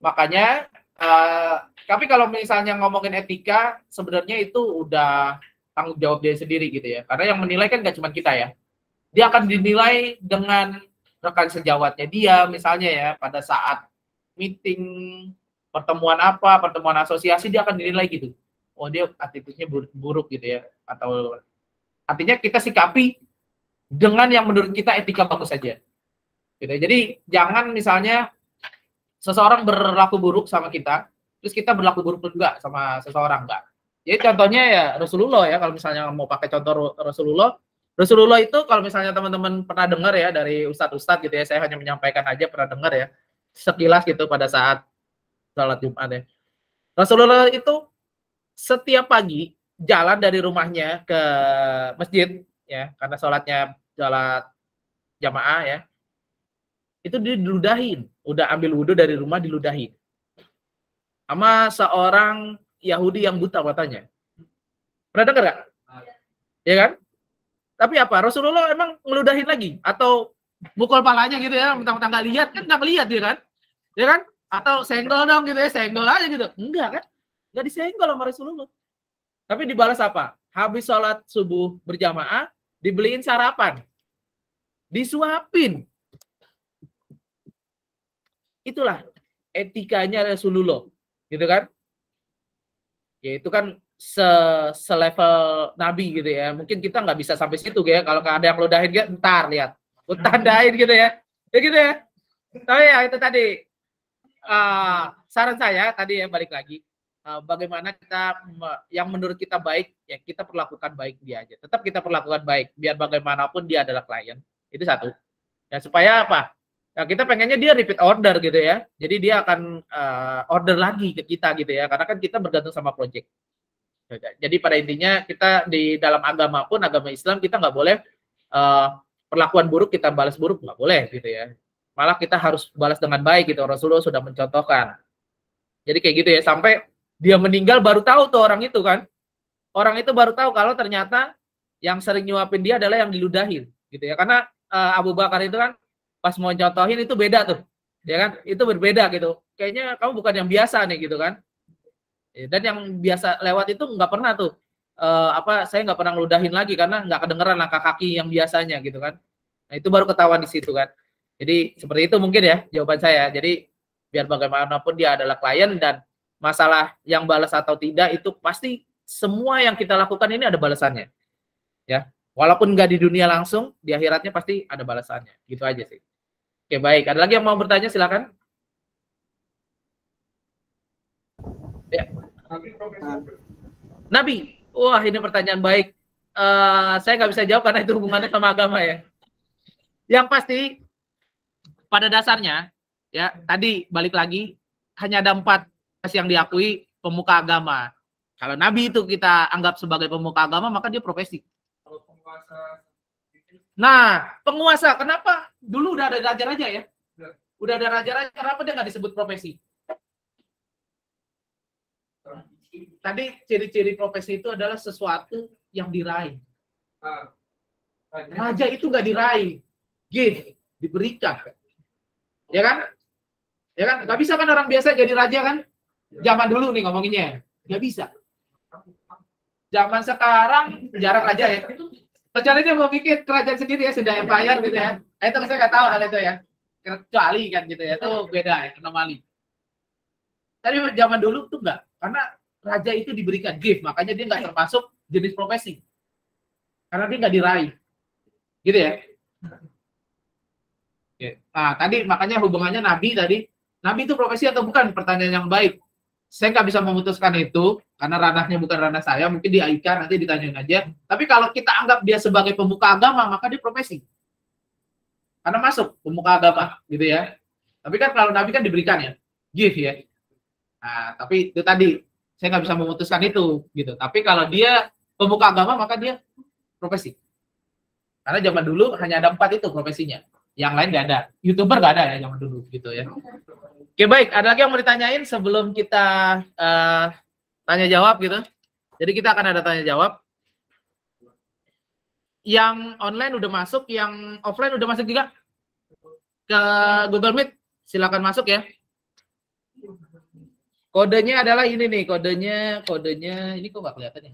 Makanya tapi kalau misalnya ngomongin etika, sebenarnya itu udah tanggung jawab dia sendiri gitu ya. Karena yang menilai kan nggak cuma kita ya. Dia akan dinilai dengan rekan sejawatnya dia misalnya ya, pada saat meeting, pertemuan asosiasi, dia akan dinilai gitu. Oh dia attitude-nya buruk gitu ya. Atau artinya kita sikapi dengan yang menurut kita etika bagus saja. Gitu. Jadi jangan misalnya seseorang berlaku buruk sama kita, terus kita berlaku buruk juga sama seseorang, enggak. Jadi contohnya ya Rasulullah ya, kalau misalnya mau pakai contoh Rasulullah itu kalau misalnya teman-teman pernah dengar ya dari ustadz-ustadz gitu ya, saya hanya menyampaikan aja pernah dengar ya, sekilas gitu pada saat sholat Jumat ya. Rasulullah itu setiap pagi jalan dari rumahnya ke masjid ya, karena sholat jamaah ya, itu diludahin, udah ambil wudhu dari rumah diludahin. sama seorang Yahudi yang buta matanya. Pernah dengar nggak? Ya kan? Tapi apa? Rasulullah emang ngeludahin lagi atau mukul palanya gitu ya, mentang-mentang nggak lihat kan, nggak lihat dia kan? Ya kan? Atau senggol dong gitu ya, senggol aja gitu. Enggak kan? Nggak disenggol sama Rasulullah. Tapi dibalas apa? Habis sholat subuh berjamaah, dibeliin sarapan. Disuapin. Itulah etikanya Rasulullah. Gitu kan? Ya itu kan selevel Nabi gitu ya. Mungkin kita nggak bisa sampai situ ya. Kalau ada yang ludahin ya, ntar lihat. Tandain gitu ya. Ya gitu ya. Tapi ya itu tadi. Saran saya tadi ya balik lagi. Bagaimana kita yang menurut kita baik ya kita perlakukan baik dia aja. Tetap kita perlakukan baik biar bagaimanapun dia adalah klien. Itu satu. Ya supaya apa? Ya, kita pengennya dia repeat order gitu ya. Jadi dia akan order lagi ke kita gitu ya. Karena kan kita bergantung sama project. Jadi pada intinya kita di dalam agama pun agama Islam kita nggak boleh perlakuan buruk kita balas buruk, nggak boleh gitu ya. Malah kita harus balas dengan baik gitu. Rasulullah sudah mencontohkan. Jadi kayak gitu ya sampai dia meninggal baru tahu tuh orang itu kan. Orang itu baru tahu kalau ternyata yang sering nyuapin dia adalah yang diludahin gitu ya. Karena Abu Bakar itu kan pas mau contohin itu beda tuh. Ya kan? Itu berbeda gitu. Kayaknya kamu bukan yang biasa nih gitu kan. Dan yang biasa lewat itu nggak pernah tuh saya nggak pernah ngeludahin lagi karena nggak kedengeran langkah kaki yang biasanya gitu kan. Nah itu baru ketahuan di situ kan. Jadi seperti itu mungkin ya jawaban saya. Jadi biar bagaimanapun dia adalah klien dan masalah yang balas atau tidak itu pasti semua yang kita lakukan ini ada balasannya. Ya, walaupun nggak di dunia langsung, di akhiratnya pasti ada balasannya. Gitu aja sih. Oke, baik. Ada lagi yang mau bertanya silakan. Ya. Nabi. Wah, ini pertanyaan baik. Saya nggak bisa jawab karena itu hubungannya sama agama ya. Yang pasti pada dasarnya ya tadi balik lagi hanya ada 4 yang diakui pemuka agama. Kalau Nabi itu kita anggap sebagai pemuka agama, maka dia profesi. Nah, penguasa, kenapa? Dulu udah ada raja-raja ya? Udah ada raja-raja, kenapa dia nggak disebut profesi? Tadi ciri-ciri profesi itu adalah sesuatu yang diraih. Raja itu nggak diraih, gift, diberikan. Ya kan? Ya kan? Nggak bisa kan orang biasa jadi raja kan? Zaman dulu nih ngomonginnya, nggak bisa. Zaman sekarang jarang raja ya. Kecuali dia mau bikin kerajaan sendiri ya, sudah empire gitu ya. Itu saya nggak tahu hal itu ya. Kecuali kan gitu ya, itu beda ya, anomali. Tapi zaman dulu tuh enggak, karena raja itu diberikan gift, makanya dia nggak termasuk jenis profesi. Karena dia nggak diraih. Gitu ya. Nah, tadi makanya hubungannya Nabi tadi. Nabi itu profesi atau bukan? Pertanyaan yang baik. Saya nggak bisa memutuskan itu karena ranahnya bukan ranah saya, mungkin di AIK nanti ditanyain aja. Tapi kalau kita anggap dia sebagai pemuka agama, maka dia profesi. Karena masuk pemuka agama, gitu ya. Tapi kan kalau Nabi kan diberikan ya, gift ya. Nah, tapi itu tadi saya nggak bisa memutuskan itu, gitu. Tapi kalau dia pemuka agama, maka dia profesi. Karena zaman dulu hanya ada 4 itu profesinya, yang lain nggak ada. YouTuber nggak ada ya zaman dulu, gitu ya. Oke baik, ada lagi yang mau ditanyain sebelum kita tanya jawab gitu. Jadi kita akan ada tanya jawab. Yang online udah masuk, yang offline udah masuk juga ke Google Meet. Silakan masuk ya. Kodenya adalah ini nih, kodenya ini kok nggak kelihatan ya?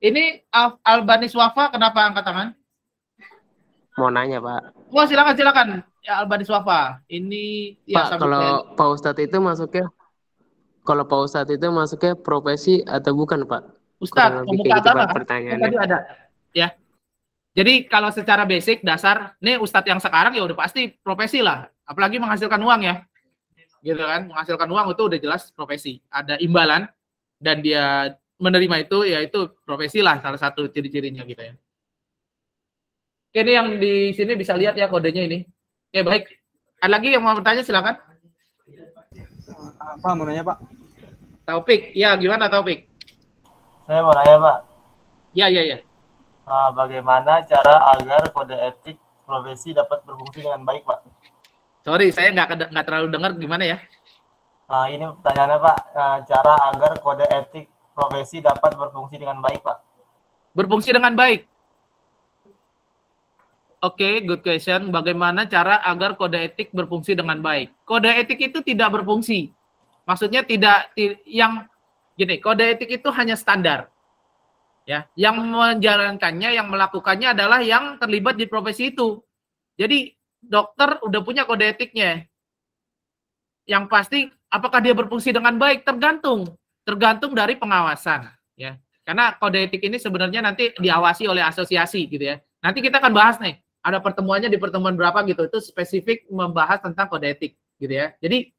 Ini Albanis Wafa, kenapa angkat tangan? Mau nanya, Pak. Wah, silakan. Ya, Albanis Wafa. Ini ya, Pak, kalau Pak Ustadz itu masuknya profesi atau bukan, Pak? Ustadz, pemuka agama kan? Pertanyaannya. Tadi ada. Ya. Jadi kalau secara basic dasar, nih Ustadz yang sekarang ya udah pasti profesi lah. Apalagi menghasilkan uang ya. Gitu kan, menghasilkan uang itu udah jelas profesi. Ada imbalan dan dia menerima itu, ya itu profesi lah salah satu ciri-cirinya gitu ya. Oke, ini yang di sini bisa lihat ya kodenya ini. Oke, baik. Ada lagi yang mau bertanya silakan. Apa mau nanya, Pak? Taufik, ya gimana Taufik? Saya mau nanya, Pak. Ya. Bagaimana cara agar kode etik profesi dapat berfungsi dengan baik, Pak? Sorry, saya nggak terlalu dengar gimana ya. Ini pertanyaannya, Pak. Cara agar kode etik profesi dapat berfungsi dengan baik, Pak. Berfungsi dengan baik. Oke, good question. Bagaimana cara agar kode etik berfungsi dengan baik? Kode etik itu tidak berfungsi. Maksudnya yang gini, kode etik itu hanya standar. Ya, yang menjalankannya, yang melakukannya adalah yang terlibat di profesi itu. Jadi dokter udah punya kode etiknya. Yang pasti apakah dia berfungsi dengan baik tergantung dari pengawasan, ya. Karena kode etik ini sebenarnya nanti diawasi oleh asosiasi gitu ya. Nanti kita akan bahas nih, ada pertemuannya di pertemuan berapa gitu, itu spesifik membahas tentang kode etik gitu ya. Jadi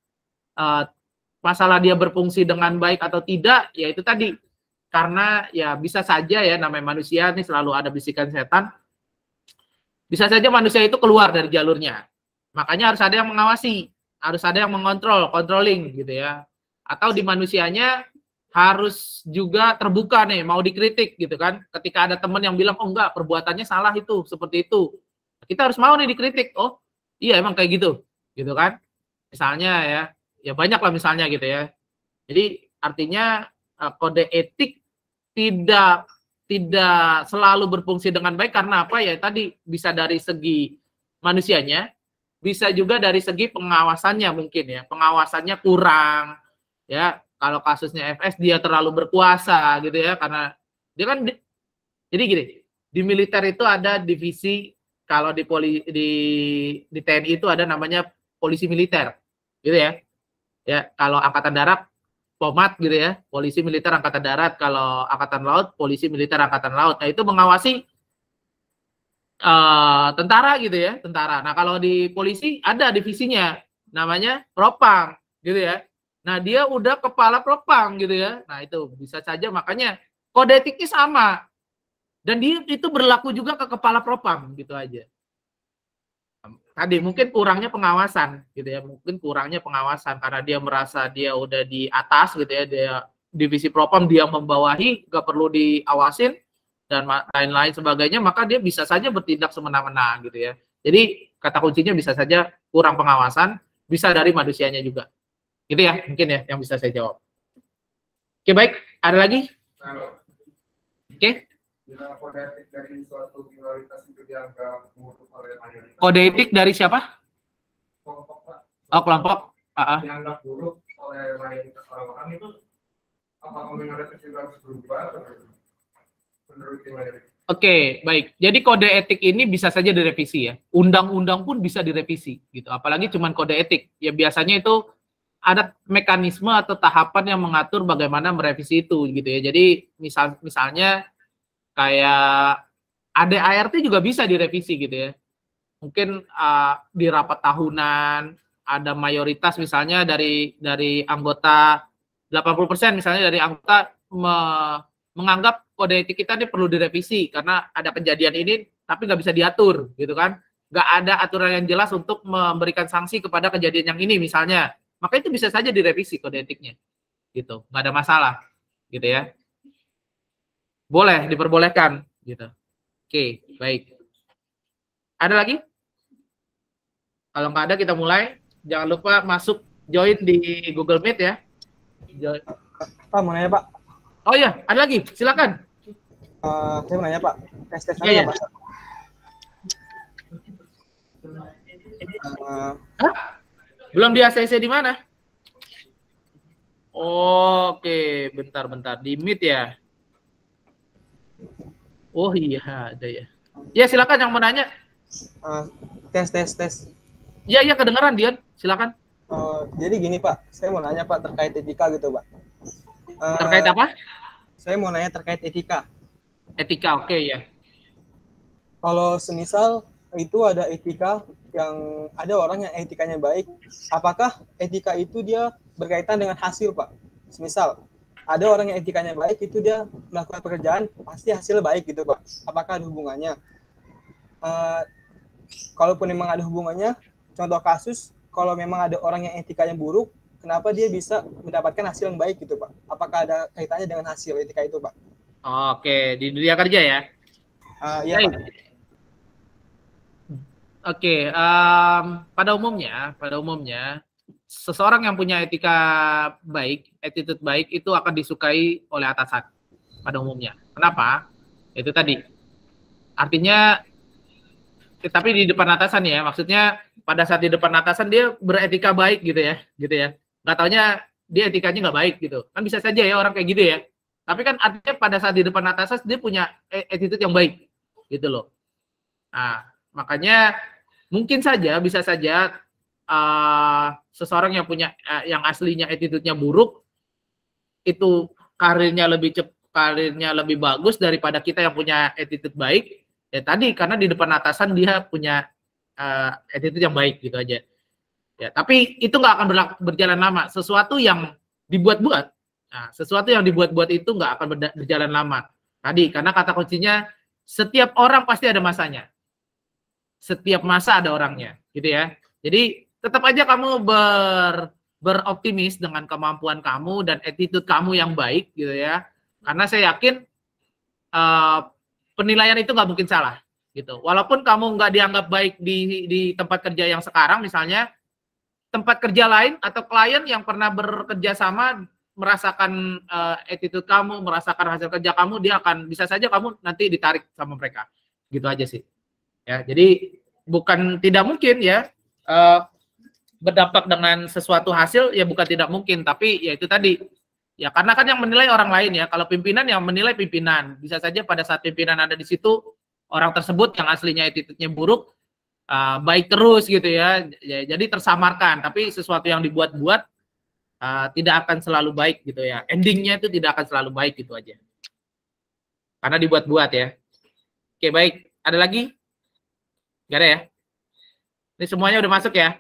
masalah dia berfungsi dengan baik atau tidak, ya itu tadi. Karena ya bisa saja ya, namanya manusia nih selalu ada bisikan setan. Bisa saja manusia itu keluar dari jalurnya. Makanya harus ada yang mengawasi, harus ada yang mengontrol, controlling gitu ya. Atau di manusianya harus juga terbuka nih, mau dikritik gitu kan. Ketika ada teman yang bilang, oh enggak, perbuatannya salah itu, seperti itu. Kita harus mau nih dikritik. Oh iya emang kayak gitu kan. Misalnya ya banyak lah misalnya gitu ya. Jadi artinya kode etik tidak selalu berfungsi dengan baik karena apa ya tadi, bisa dari segi manusianya, bisa juga dari segi pengawasannya mungkin ya. Pengawasannya kurang ya. Kalau kasusnya FS dia terlalu berkuasa gitu ya, karena dia kan jadi gini, di militer itu ada divisi, kalau di TNI itu ada namanya polisi militer gitu ya. Ya, kalau angkatan darat Pomat gitu ya, polisi militer angkatan darat, kalau angkatan laut, polisi militer angkatan laut. Nah, itu mengawasi tentara gitu ya, tentara. Nah, kalau di polisi ada divisinya, namanya propam gitu ya. Nah, dia udah kepala propam gitu ya. Nah, itu bisa saja, makanya kode etiknya sama. Dan dia itu berlaku juga ke kepala propam gitu aja. Tadi mungkin kurangnya pengawasan gitu ya, mungkin kurangnya pengawasan karena dia merasa dia udah di atas gitu ya, dia divisi propam, dia membawahi, gak perlu diawasin dan lain-lain sebagainya, maka dia bisa saja bertindak semena-mena gitu ya. Jadi kata kuncinya bisa saja kurang pengawasan, bisa dari manusianya juga. Gitu ya, mungkin ya yang bisa saya jawab. Oke, baik, ada lagi? Oke. Kode etik dari suatu minoritas itu dianggap buruk oleh mayoritas. Kode etik dari siapa? Kelompok, Pak. Oh, kelompok. Dianggap buruk oleh mayoritas orang-orang itu, apakah minoritas itu harus berubah menurut mayoritas? Oke, baik. Jadi kode etik ini bisa saja direvisi ya. Undang-undang pun bisa direvisi gitu. Apalagi cuman kode etik. Ya biasanya itu ada mekanisme atau tahapan yang mengatur bagaimana merevisi itu gitu ya. Jadi misalnya kayak ADART juga bisa direvisi gitu ya. Mungkin di rapat tahunan ada mayoritas misalnya dari anggota 80% misalnya dari anggota menganggap kode etik kita ini perlu direvisi karena ada kejadian ini tapi nggak bisa diatur gitu kan. Nggak ada aturan yang jelas untuk memberikan sanksi kepada kejadian yang ini misalnya. Maka itu bisa saja direvisi kode etiknya. Gitu. Nggak ada masalah gitu ya. Boleh, diperbolehkan gitu. Oke, baik. Ada lagi? Kalau nggak ada kita mulai. Jangan lupa masuk join di Google Meet ya. Pak, mau nanya Pak. Oh iya, ada lagi. Silakan. Saya mau nanya Pak. Tes Iya. Pak. Belum di ACC di mana? Oke, bentar. Di Meet ya. Oh iya, ada ya. Ya silakan yang mau nanya. Tes. Iya kedengeran Dian, silakan. Jadi gini Pak, saya mau nanya Pak terkait etika gitu Pak. Terkait apa? Saya mau nanya terkait etika. Etika, oke ya. Kalau semisal itu ada etika yang ada orang yang etikanya baik, apakah etika itu dia berkaitan dengan hasil Pak? Semisal ada orang yang etikanya baik, itu dia melakukan pekerjaan pasti hasilnya baik gitu Pak. Apakah ada hubungannya? Kalaupun memang ada hubungannya, contoh kasus, kalau memang ada orang yang etikanya buruk, kenapa dia bisa mendapatkan hasil yang baik gitu Pak? Apakah ada kaitannya dengan hasil etika itu Pak? Oke, di dunia kerja ya. Iya Pak. Oke, pada umumnya seseorang yang punya etika baik, attitude baik itu akan disukai oleh atasan pada umumnya. Kenapa? Itu tadi. Artinya, tapi di depan atasan ya, maksudnya pada saat di depan atasan dia beretika baik gitu ya. Nggak taunya dia etikanya nggak baik gitu. Kan bisa saja ya orang kayak gitu ya. Tapi kan artinya pada saat di depan atasan dia punya attitude yang baik gitu loh. Nah, makanya mungkin saja, bisa saja seseorang yang punya yang aslinya attitude-nya buruk itu karirnya lebih bagus daripada kita yang punya attitude baik. Ya tadi karena di depan atasan dia punya attitude yang baik gitu aja. Ya, tapi itu nggak akan berjalan lama. Sesuatu yang dibuat-buat itu nggak akan berjalan lama. Tadi karena kata kuncinya setiap orang pasti ada masanya. Setiap masa ada orangnya, gitu ya. Jadi tetap aja kamu beroptimis dengan kemampuan kamu dan attitude kamu yang baik, gitu ya. Karena saya yakin penilaian itu nggak mungkin salah, gitu. Walaupun kamu nggak dianggap baik di tempat kerja yang sekarang, misalnya tempat kerja lain atau klien yang pernah bekerja sama merasakan attitude kamu, merasakan hasil kerja kamu, dia akan bisa saja kamu nanti ditarik sama mereka, gitu aja sih. Ya, jadi bukan tidak mungkin ya berdampak dengan sesuatu hasil ya bukan tidak mungkin, tapi ya itu tadi ya karena kan yang menilai orang lain ya. Kalau pimpinan yang menilai pimpinan, bisa saja pada saat pimpinan ada di situ orang tersebut yang aslinya attitude-nya buruk baik terus gitu ya. Jadi tersamarkan, tapi sesuatu yang dibuat-buat tidak akan selalu baik gitu ya. Endingnya itu tidak akan selalu baik gitu aja. Karena dibuat-buat ya. Oke, baik. Ada lagi? Gak ada ya? Ini semuanya udah masuk ya?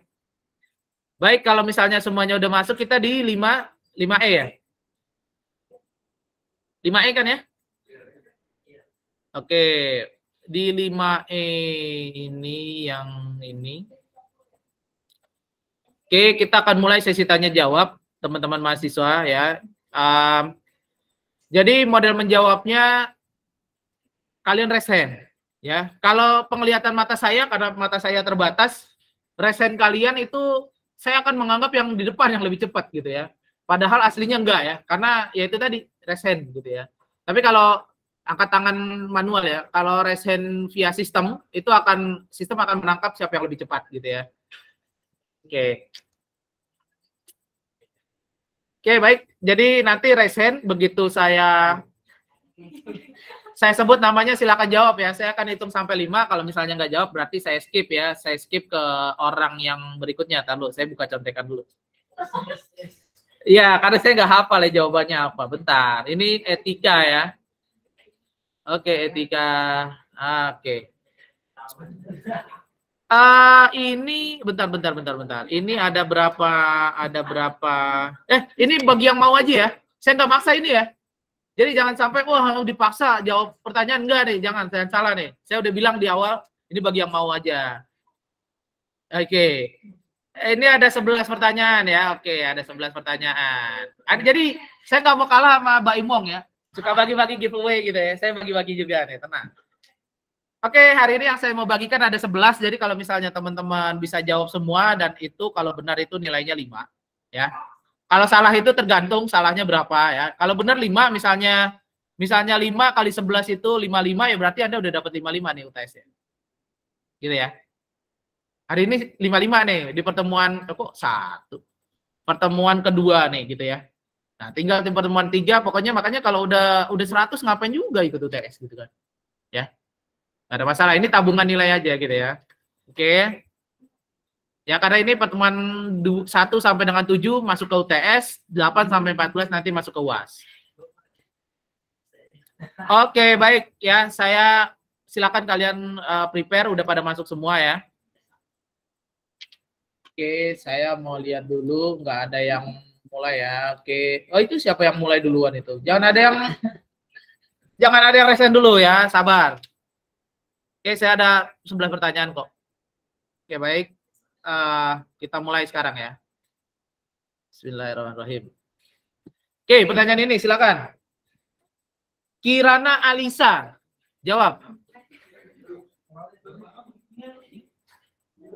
Baik, kalau misalnya semuanya udah masuk, kita di 5E ya? 5E kan ya? Oke, di 5E ini yang ini. Oke, kita akan mulai sesi tanya jawab, teman-teman mahasiswa ya. Jadi model menjawabnya kalian resen. Ya, kalau penglihatan mata saya, karena mata saya terbatas, resen kalian itu saya akan menganggap yang di depan yang lebih cepat gitu ya. Padahal aslinya enggak ya, karena ya itu tadi resen gitu ya. Tapi kalau angkat tangan manual ya, kalau resen via sistem itu sistem akan menangkap siapa yang lebih cepat gitu ya. Oke. Oke, baik. Jadi nanti resen begitu saya sebut namanya silakan jawab ya. Saya akan hitung sampai 5. Kalau misalnya nggak jawab berarti saya skip ya. Saya skip ke orang yang berikutnya. Tahu, saya buka contekan dulu. Iya, karena saya nggak hafal ya jawabannya apa. Bentar. Ini etika ya. Oke, etika. Oke. Ini bentar. Ini ada berapa? Ini bagi yang mau aja ya. Saya nggak maksa ini ya. Jadi jangan sampai wah dipaksa jawab pertanyaan, enggak nih, jangan salah nih. Saya udah bilang di awal, ini bagi yang mau aja. Oke. Ini ada 11 pertanyaan ya. Oke, ada 11 pertanyaan. Jadi saya nggak mau kalah sama Mbak Imong ya. Suka bagi-bagi giveaway gitu ya. Saya bagi-bagi juga nih, tenang. Oke, hari ini yang saya mau bagikan ada 11. Jadi kalau misalnya teman-teman bisa jawab semua dan itu kalau benar itu nilainya 5 ya. Kalau salah itu tergantung salahnya berapa ya. Kalau benar 5 misalnya 5 kali 11 itu 55 ya berarti Anda udah dapat 55 nih UTS ya. Gitu ya. Hari ini 55 nih di pertemuan kok 1. Pertemuan kedua nih gitu ya. Nah, tinggal di pertemuan 3 pokoknya makanya kalau udah 100 ngapain juga ikut UTS gitu kan. Ya. Nggak ada masalah, ini tabungan nilai aja gitu ya. Oke. Ya karena ini pertemuan 1 sampai dengan 7 masuk ke UTS, 8 sampai 14 nanti masuk ke UAS. Oke, baik ya. Saya silakan kalian prepare, udah pada masuk semua ya. Oke, saya mau lihat dulu, nggak ada yang mulai ya. Oke. Oh, itu siapa yang mulai duluan itu? Jangan ada yang resen dulu ya, sabar. Oke, saya ada 11 pertanyaan kok. Oke, baik. Kita mulai sekarang ya. Bismillahirrahmanirrahim. Oke, pertanyaan ini silakan. Kirana Alisa, jawab.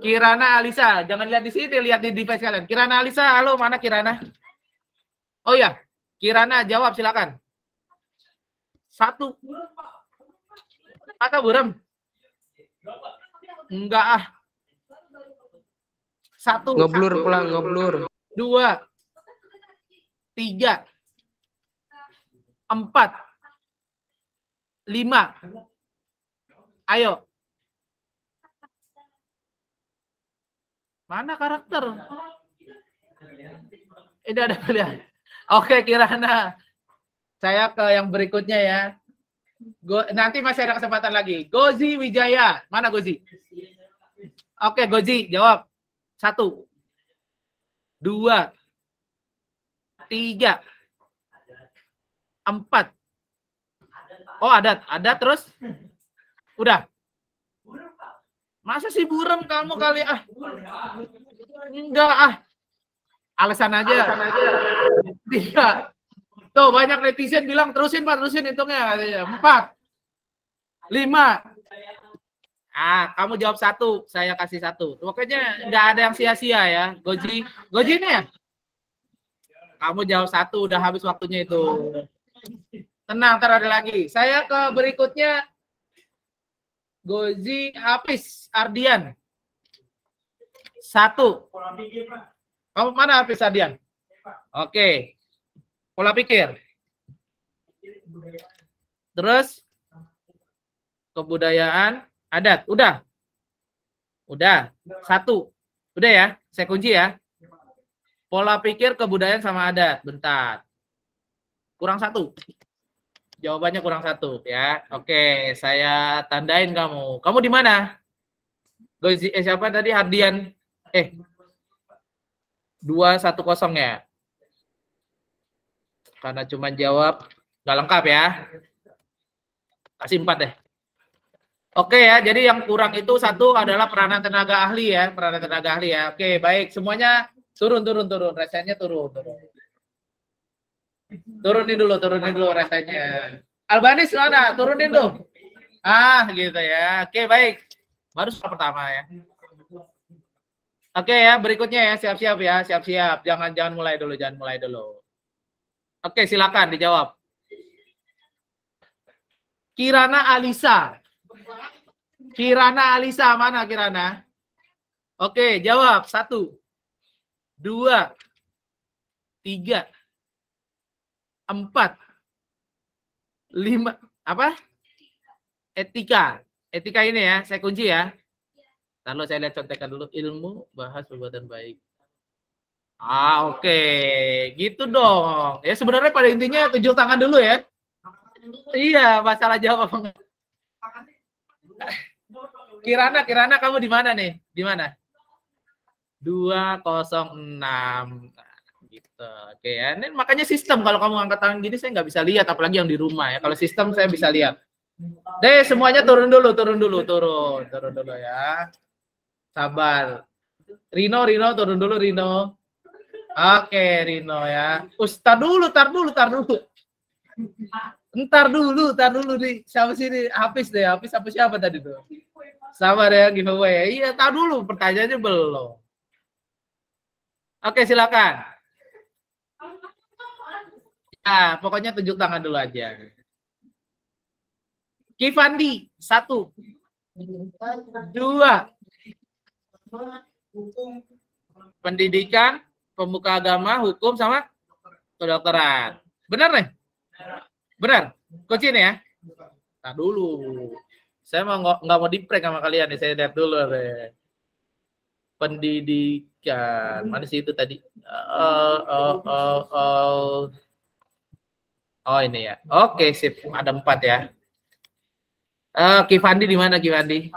Kirana Alisa, jangan lihat di sini, lihat di device kalian. Kirana Alisa, halo, mana Kirana? Oh ya, Kirana jawab silakan. 1. Maka buram? Enggak ah. 1. Ngeblur pulang, ngeblur. 2, 3, 4, 5. Ayo. Mana karakter? Ini ada pilihan. Oke, Kirana. Saya ke yang berikutnya ya. Nanti masih ada kesempatan lagi. Gozi Wijaya. Mana Gozi? Oke, Gozi, jawab. 1, 2, 3, 4. Oh, adat terus? Udah. Masa sih buram kamu kali ah? Enggak ah. Alasan aja. 3. Tuh banyak netizen bilang terusin Pak, terusin hitungnya katanya. 4, 5. Ah, kamu jawab 1, saya kasih 1. Pokoknya nggak ada yang sia-sia ya. Goji ini ya? Kamu jawab 1, udah habis waktunya itu. Tenang, ntar ada lagi. Saya ke berikutnya. Gozi Hafiz Ardian. 1. Kamu mana Hafiz Ardian? Oke. Pola pikir. Terus kebudayaan, adat. Udah. 1. Udah ya, saya kunci ya. Pola pikir, kebudayaan sama adat. Bentar. Kurang 1. Jawabannya kurang 1 ya. Oke, saya tandain kamu. Kamu di mana? Siapa tadi? Hardian. 210 ya. Karena cuma jawab nggak lengkap ya. Kasih 4 deh. Oke ya, jadi yang kurang itu 1 adalah peranan tenaga ahli ya. Peranan tenaga ahli ya. Oke, baik. Semuanya turun. Rasanya turun. Turunin dulu rasanya. Albanis mana? Turunin dulu. Ah, gitu ya. Oke, baik. Baru soal pertama ya. Oke ya, berikutnya ya. Siap-siap ya, siap-siap. Jangan mulai dulu, Oke, silakan dijawab. Kirana Alisa. Mana Kirana? Oke, jawab. 1, 2, 3, 4, 5. Apa? Etika ini ya, saya kunci ya. Lalu saya lihat contekan dulu. Ilmu, bahas perbuatan baik. Ah, oke. Gitu dong. Ya sebenarnya pada intinya tunjuk tangan dulu ya. Iya, masalah jawab. Kirana kamu di mana nih? Di mana? 206. Gitu. Oke ya. Ini makanya sistem, kalau kamu angkat tangan gini saya nggak bisa lihat, apalagi yang di rumah ya. Kalau sistem saya bisa lihat. Deh, semuanya turun dulu ya. Sabar. Rino turun dulu Rino. Oke, Rino ya. Tar dulu. Ntar dulu nih. Siapa sih ini? Hafiz deh. Hafiz apa siapa tadi tuh? Sabar ya, giveaway. Iya, tar dulu. Pertanyaannya belum. Oke, silakan. Nah, pokoknya tunjuk tangan dulu aja. Kifandi, 1, 2. Pendidikan, pemuka agama, hukum, sama kedokteran. Benar nih? Benar? Kunci ini ya? Nah dulu. Saya nggak mau di-prank sama kalian nih. Saya lihat dulu deh. Pendidikan. Mana sih itu tadi? Oh ini ya. Oke, sip. Ada 4 ya. Kifandi di mana Kifandi?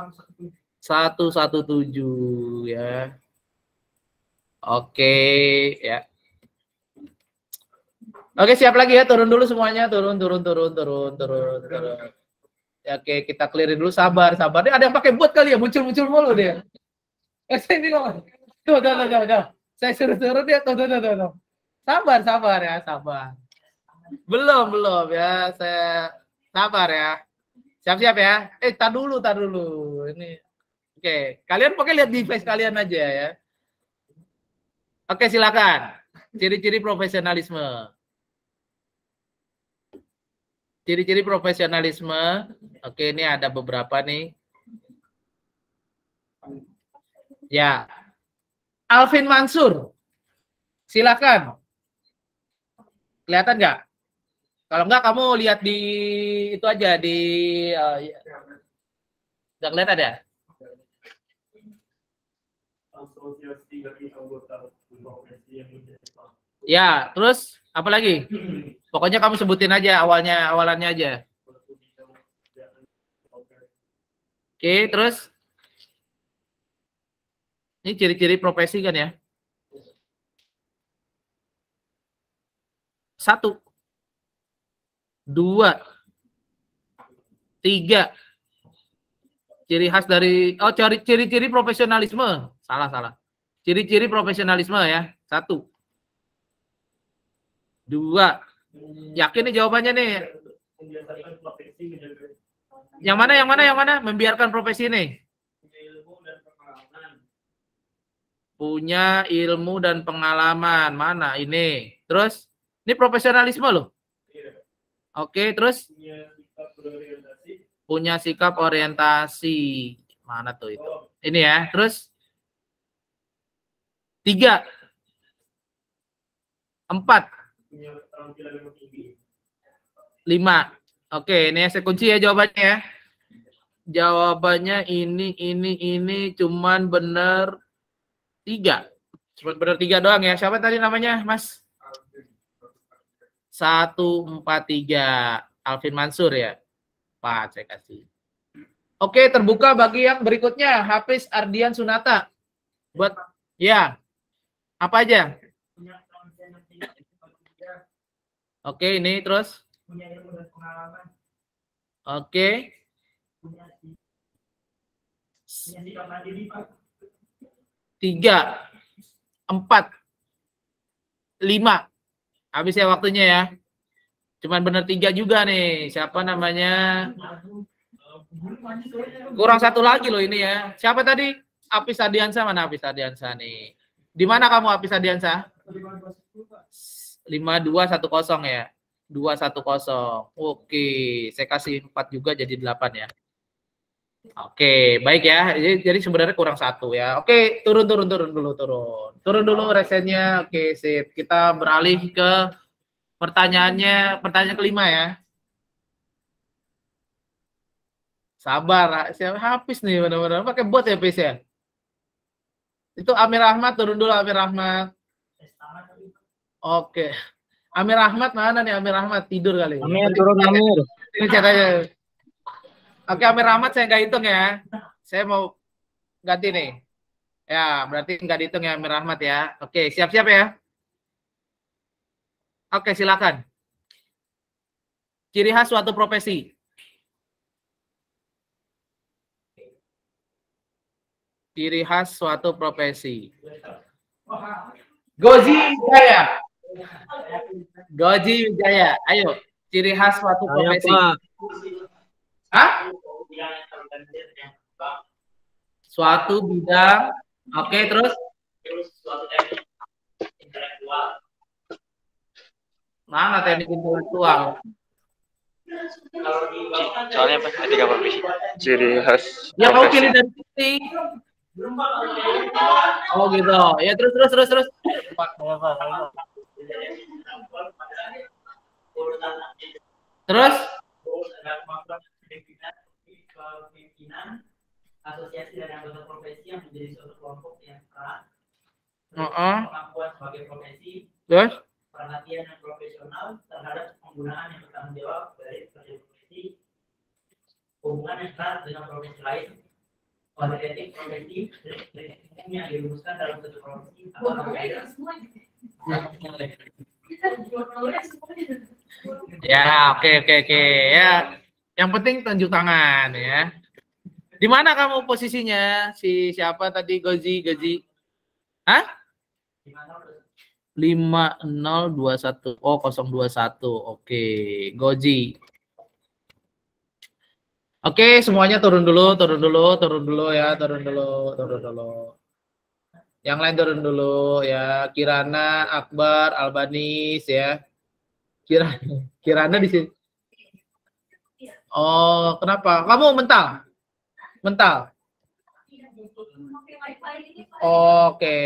117 ya. Oke ya. Oke, siap lagi ya. Turun dulu semuanya. Turun. Ya, oke, kita clearin dulu. Sabar. Dia ada yang pakai bot kali ya. Muncul mulu dia. Ini loh. Tuh. Saya suruh dia. Tuh. Sabar ya. Belum ya. Saya sabar ya. Siap-siap ya. Tar dulu. Ini Oke, kalian pokoknya lihat device kalian aja ya. Oke, silakan. Ciri-ciri profesionalisme. Ciri-ciri profesionalisme. Oke, ini ada beberapa nih. Ya. Alvin Mansur. Silakan. Kelihatan nggak? Kalau nggak kamu lihat di itu aja di nggak kelihatan ya? Ya, terus apa lagi? Pokoknya kamu sebutin aja awalannya aja. Oke, terus ini ciri-ciri profesi kan ya? 1, 2, 3. Ciri khas dari ciri-ciri profesionalisme. Salah. Ciri-ciri profesionalisme ya. 1, 2. Yakin nih jawabannya nih. Yang mana? Membiarkan profesi ini. Punya ilmu dan pengalaman. Mana ini? Terus ini profesionalisme loh. Oke, terus punya sikap orientasi. Mana tuh itu? Ini ya. Terus 3, 4, 5. Oke, ini saya kunci ya jawabannya ya. Jawabannya ini cuman bener 3. Cuma bener 3 doang ya. Siapa tadi namanya, Mas? 143. Alvin Mansur ya. 4 saya kasih. Oke, terbuka bagi yang berikutnya. Hafiz Ardian Sunata. Buat ya. Apa aja? Oke, ini terus. Oke. 3, 4, 5. Habis ya waktunya ya. Cuman bener 3 juga nih. Siapa namanya? Kurang 1 lagi loh ini ya. Siapa tadi? Apis Adiansa. Mana Apis Adiansa nih? Di mana kamu Apis Adiansa? 5210 ya. 210. Oke, saya kasih 4 juga jadi 8 ya. Oke, baik ya. Jadi sebenarnya kurang 1 ya. Oke, turun dulu. Turun dulu resennya. Oke, sip. Kita beralih ke pertanyaan kelima ya. Sabar, siapa Hafiz nih benar-benar pakai bot ya, Hafiz ya. Itu Amir Ahmad, turun dulu Amir Ahmad. Oke. Amir Ahmad mana nih Amir Ahmad? Tidur kali. Amir, turun Amir. Ini chat aja. Oke, Amir Ahmad saya nggak hitung ya. Saya mau ganti nih. Ya, berarti nggak dihitung ya Amir Ahmad ya. Oke, siap-siap ya. Oke, silakan. Ciri khas suatu profesi. Ciri khas suatu profesi. Goji Wijaya. Goji Wijaya. Ayo, ciri khas suatu profesi. Hah? Suatu bidang. Oke, terus? Mana teknik intelektual? Soalnya apa? Etika profesi. Ciri khas. Ya kau pilih dari sini. Oh gitu. Ya terus. Terus? Asosiasi dan anggota profesi yang menjadi suatu kelompok yang keras. Kemampuan sebagai profesi. Terus? Perhatian yang profesional terhadap penggunaan yang bertanggung jawab dari profesi, hubungan yang erat dengan profesi lain, kode etik profesi, yang dirumuskan dalam satu profesi. Ya, oke. Ya, yang penting tunjuk tangan ya. Di mana kamu posisinya? Siapa tadi Goji? Hah? 5021. Oh, 021. Oke, Goji. Oke, semuanya turun dulu ya, turun dulu. Yang lain turun dulu ya, Kirana, Akbar, Albanis ya. Kirana di sini. Oh, kenapa? Kamu mental? Mental. Oke,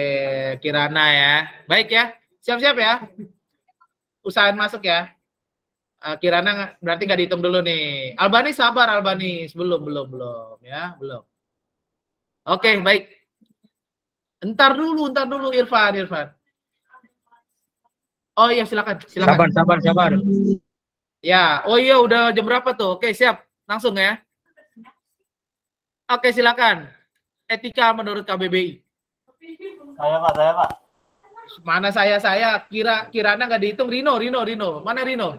Kirana ya. Baik ya. Siap-siap ya. Usahain masuk ya. Kirana berarti nggak dihitung dulu nih. Albanis sabar, Albanis. Belum ya, belum. Oke, baik. Entar dulu Irfan. Oh iya, silakan. Sabar. Ya, oh iya udah jam berapa tuh? Oke, siap. Langsung ya. Oke, silakan. Etika menurut KBBI. Saya Pak. Mana saya? Kirana nggak dihitung. Rino. Mana Rino?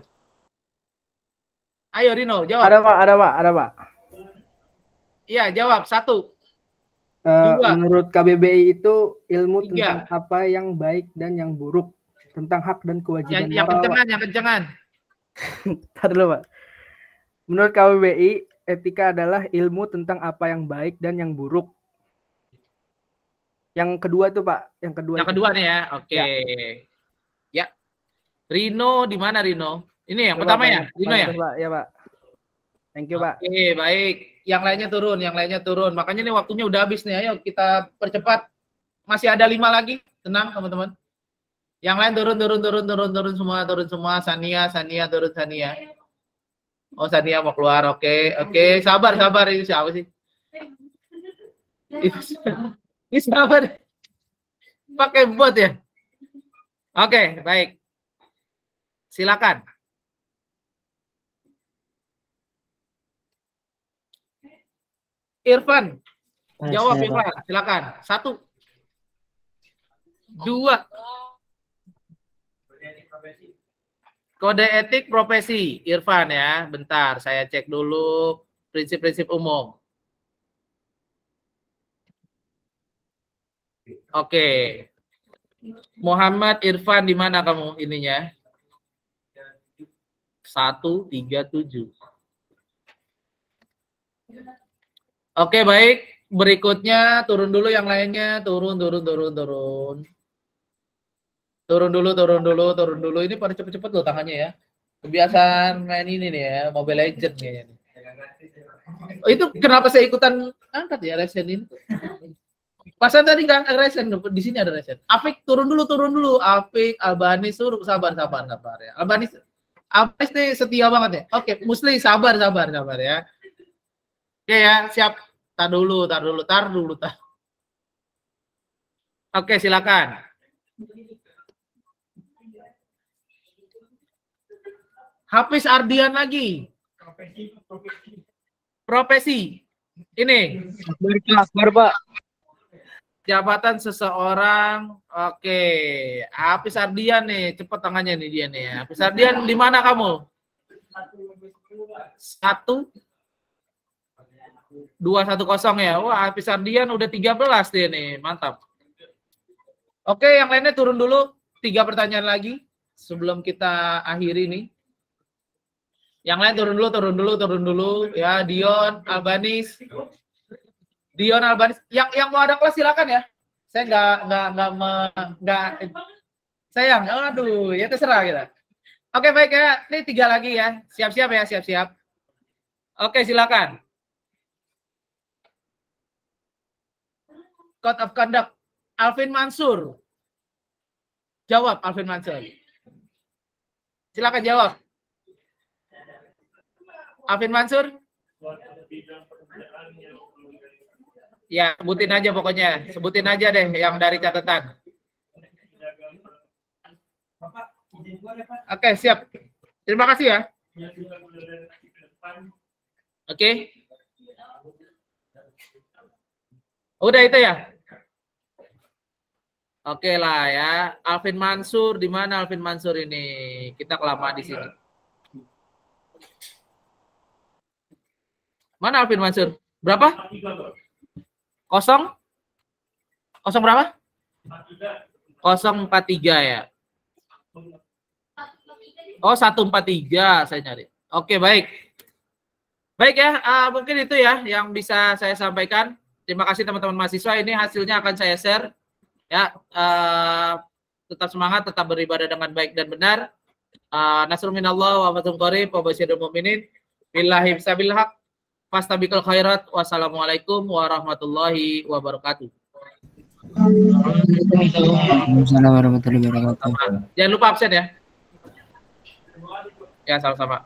Ayo Rino, jawab. Ada Pak. Iya, jawab. 1. 2. Menurut KBBI itu ilmu 3. tentang apa yang baik dan yang buruk, tentang hak dan kewajiban Yang kencengan. Ntar dulu Pak. Menurut KBBI, etika adalah ilmu tentang apa yang baik dan yang buruk. Yang kedua tuh Pak, yang kedua nih ya. Oke. Ya. Rino di mana Rino? Ini yang pertama ya, Rino ya. Pak. Ya Pak. Thank you Pak. Oke, baik. Yang lainnya turun. Makanya nih waktunya udah habis nih. Ayo kita percepat. Masih ada 5 lagi. Tenang teman-teman. Yang lain turun semua. Sania turun Sania. Oh, Sania mau keluar. Oke. Sabar. Ini siapa sih? Ini sabar. Pakai bot ya. Oke, baik. Silakan. Irfan, jawab Irfan, silakan. 1, 2. Kode etik profesi, Irfan ya. Bentar, saya cek dulu prinsip-prinsip umum. Oke. Muhammad Irfan, di mana kamu ininya? 137. Oke, baik. Berikutnya turun dulu yang lainnya. Turun. Turun dulu. Ini pada cepet-cepet loh tangannya ya. Kebiasaan main ini nih ya, Mobile Legends kayaknya. Oh, itu kenapa saya ikutan angkat ya resen ini? Pasan tadi nggak resen, di sini ada resen. Afik turun dulu. Afik, Albanis suruh sabar ya. Albanis nih setia banget ya. Oke, Musli sabar ya. Oke ya, siap. Tar dulu. Oke, silakan. Hafiz Ardian lagi. Profesi. Ini. Akbar Pak. Jabatan seseorang. Oke. Hafiz Ardian nih, cepet tangannya nih dia nih. Hafiz Ardian di mana kamu? 1 210 ya. Wah, Hafiz Ardian udah 13 dia nih. Mantap. Oke, yang lainnya turun dulu. 3 pertanyaan lagi sebelum kita akhiri nih. Yang lain turun dulu ya. Dion Albanis. Yang mau ada kelas silakan ya. Saya nggak sayang. Aduh, ya terserah kita. Oke, baik ya. Ini 3 lagi ya. Siap-siap ya, siap-siap. Oke, silakan. Code of Conduct. Alvin Mansur. Jawab, Alvin Mansur. Silakan jawab. Alvin Mansur. Ya, sebutin aja pokoknya. Sebutin aja deh yang dari catatan. Oke, siap. Terima kasih ya. Oke. Udah itu ya? Oke lah ya. Alvin Mansur, di mana Alvin Mansur ini? Kita kelamaan di sini. Mana Alvin Mansur? Berapa? 0 berapa? 043 ya. Oh, 143 saya nyari. Oke, baik. Baik ya, mungkin itu ya yang bisa saya sampaikan. Terima kasih teman-teman mahasiswa. Ini hasilnya akan saya share. Ya, tetap semangat, tetap beribadah dengan baik dan benar. Nasrul minallah wa fathun qarib wa basyiril mu'minin. Billahi bisabil haq. Fastabiqul khairat. Wassalamualaikum warahmatullahi wabarakatuh. Waalaikumsalam warahmatullahi wabarakatuh. Jangan lupa absen ya. Ya, sama-sama.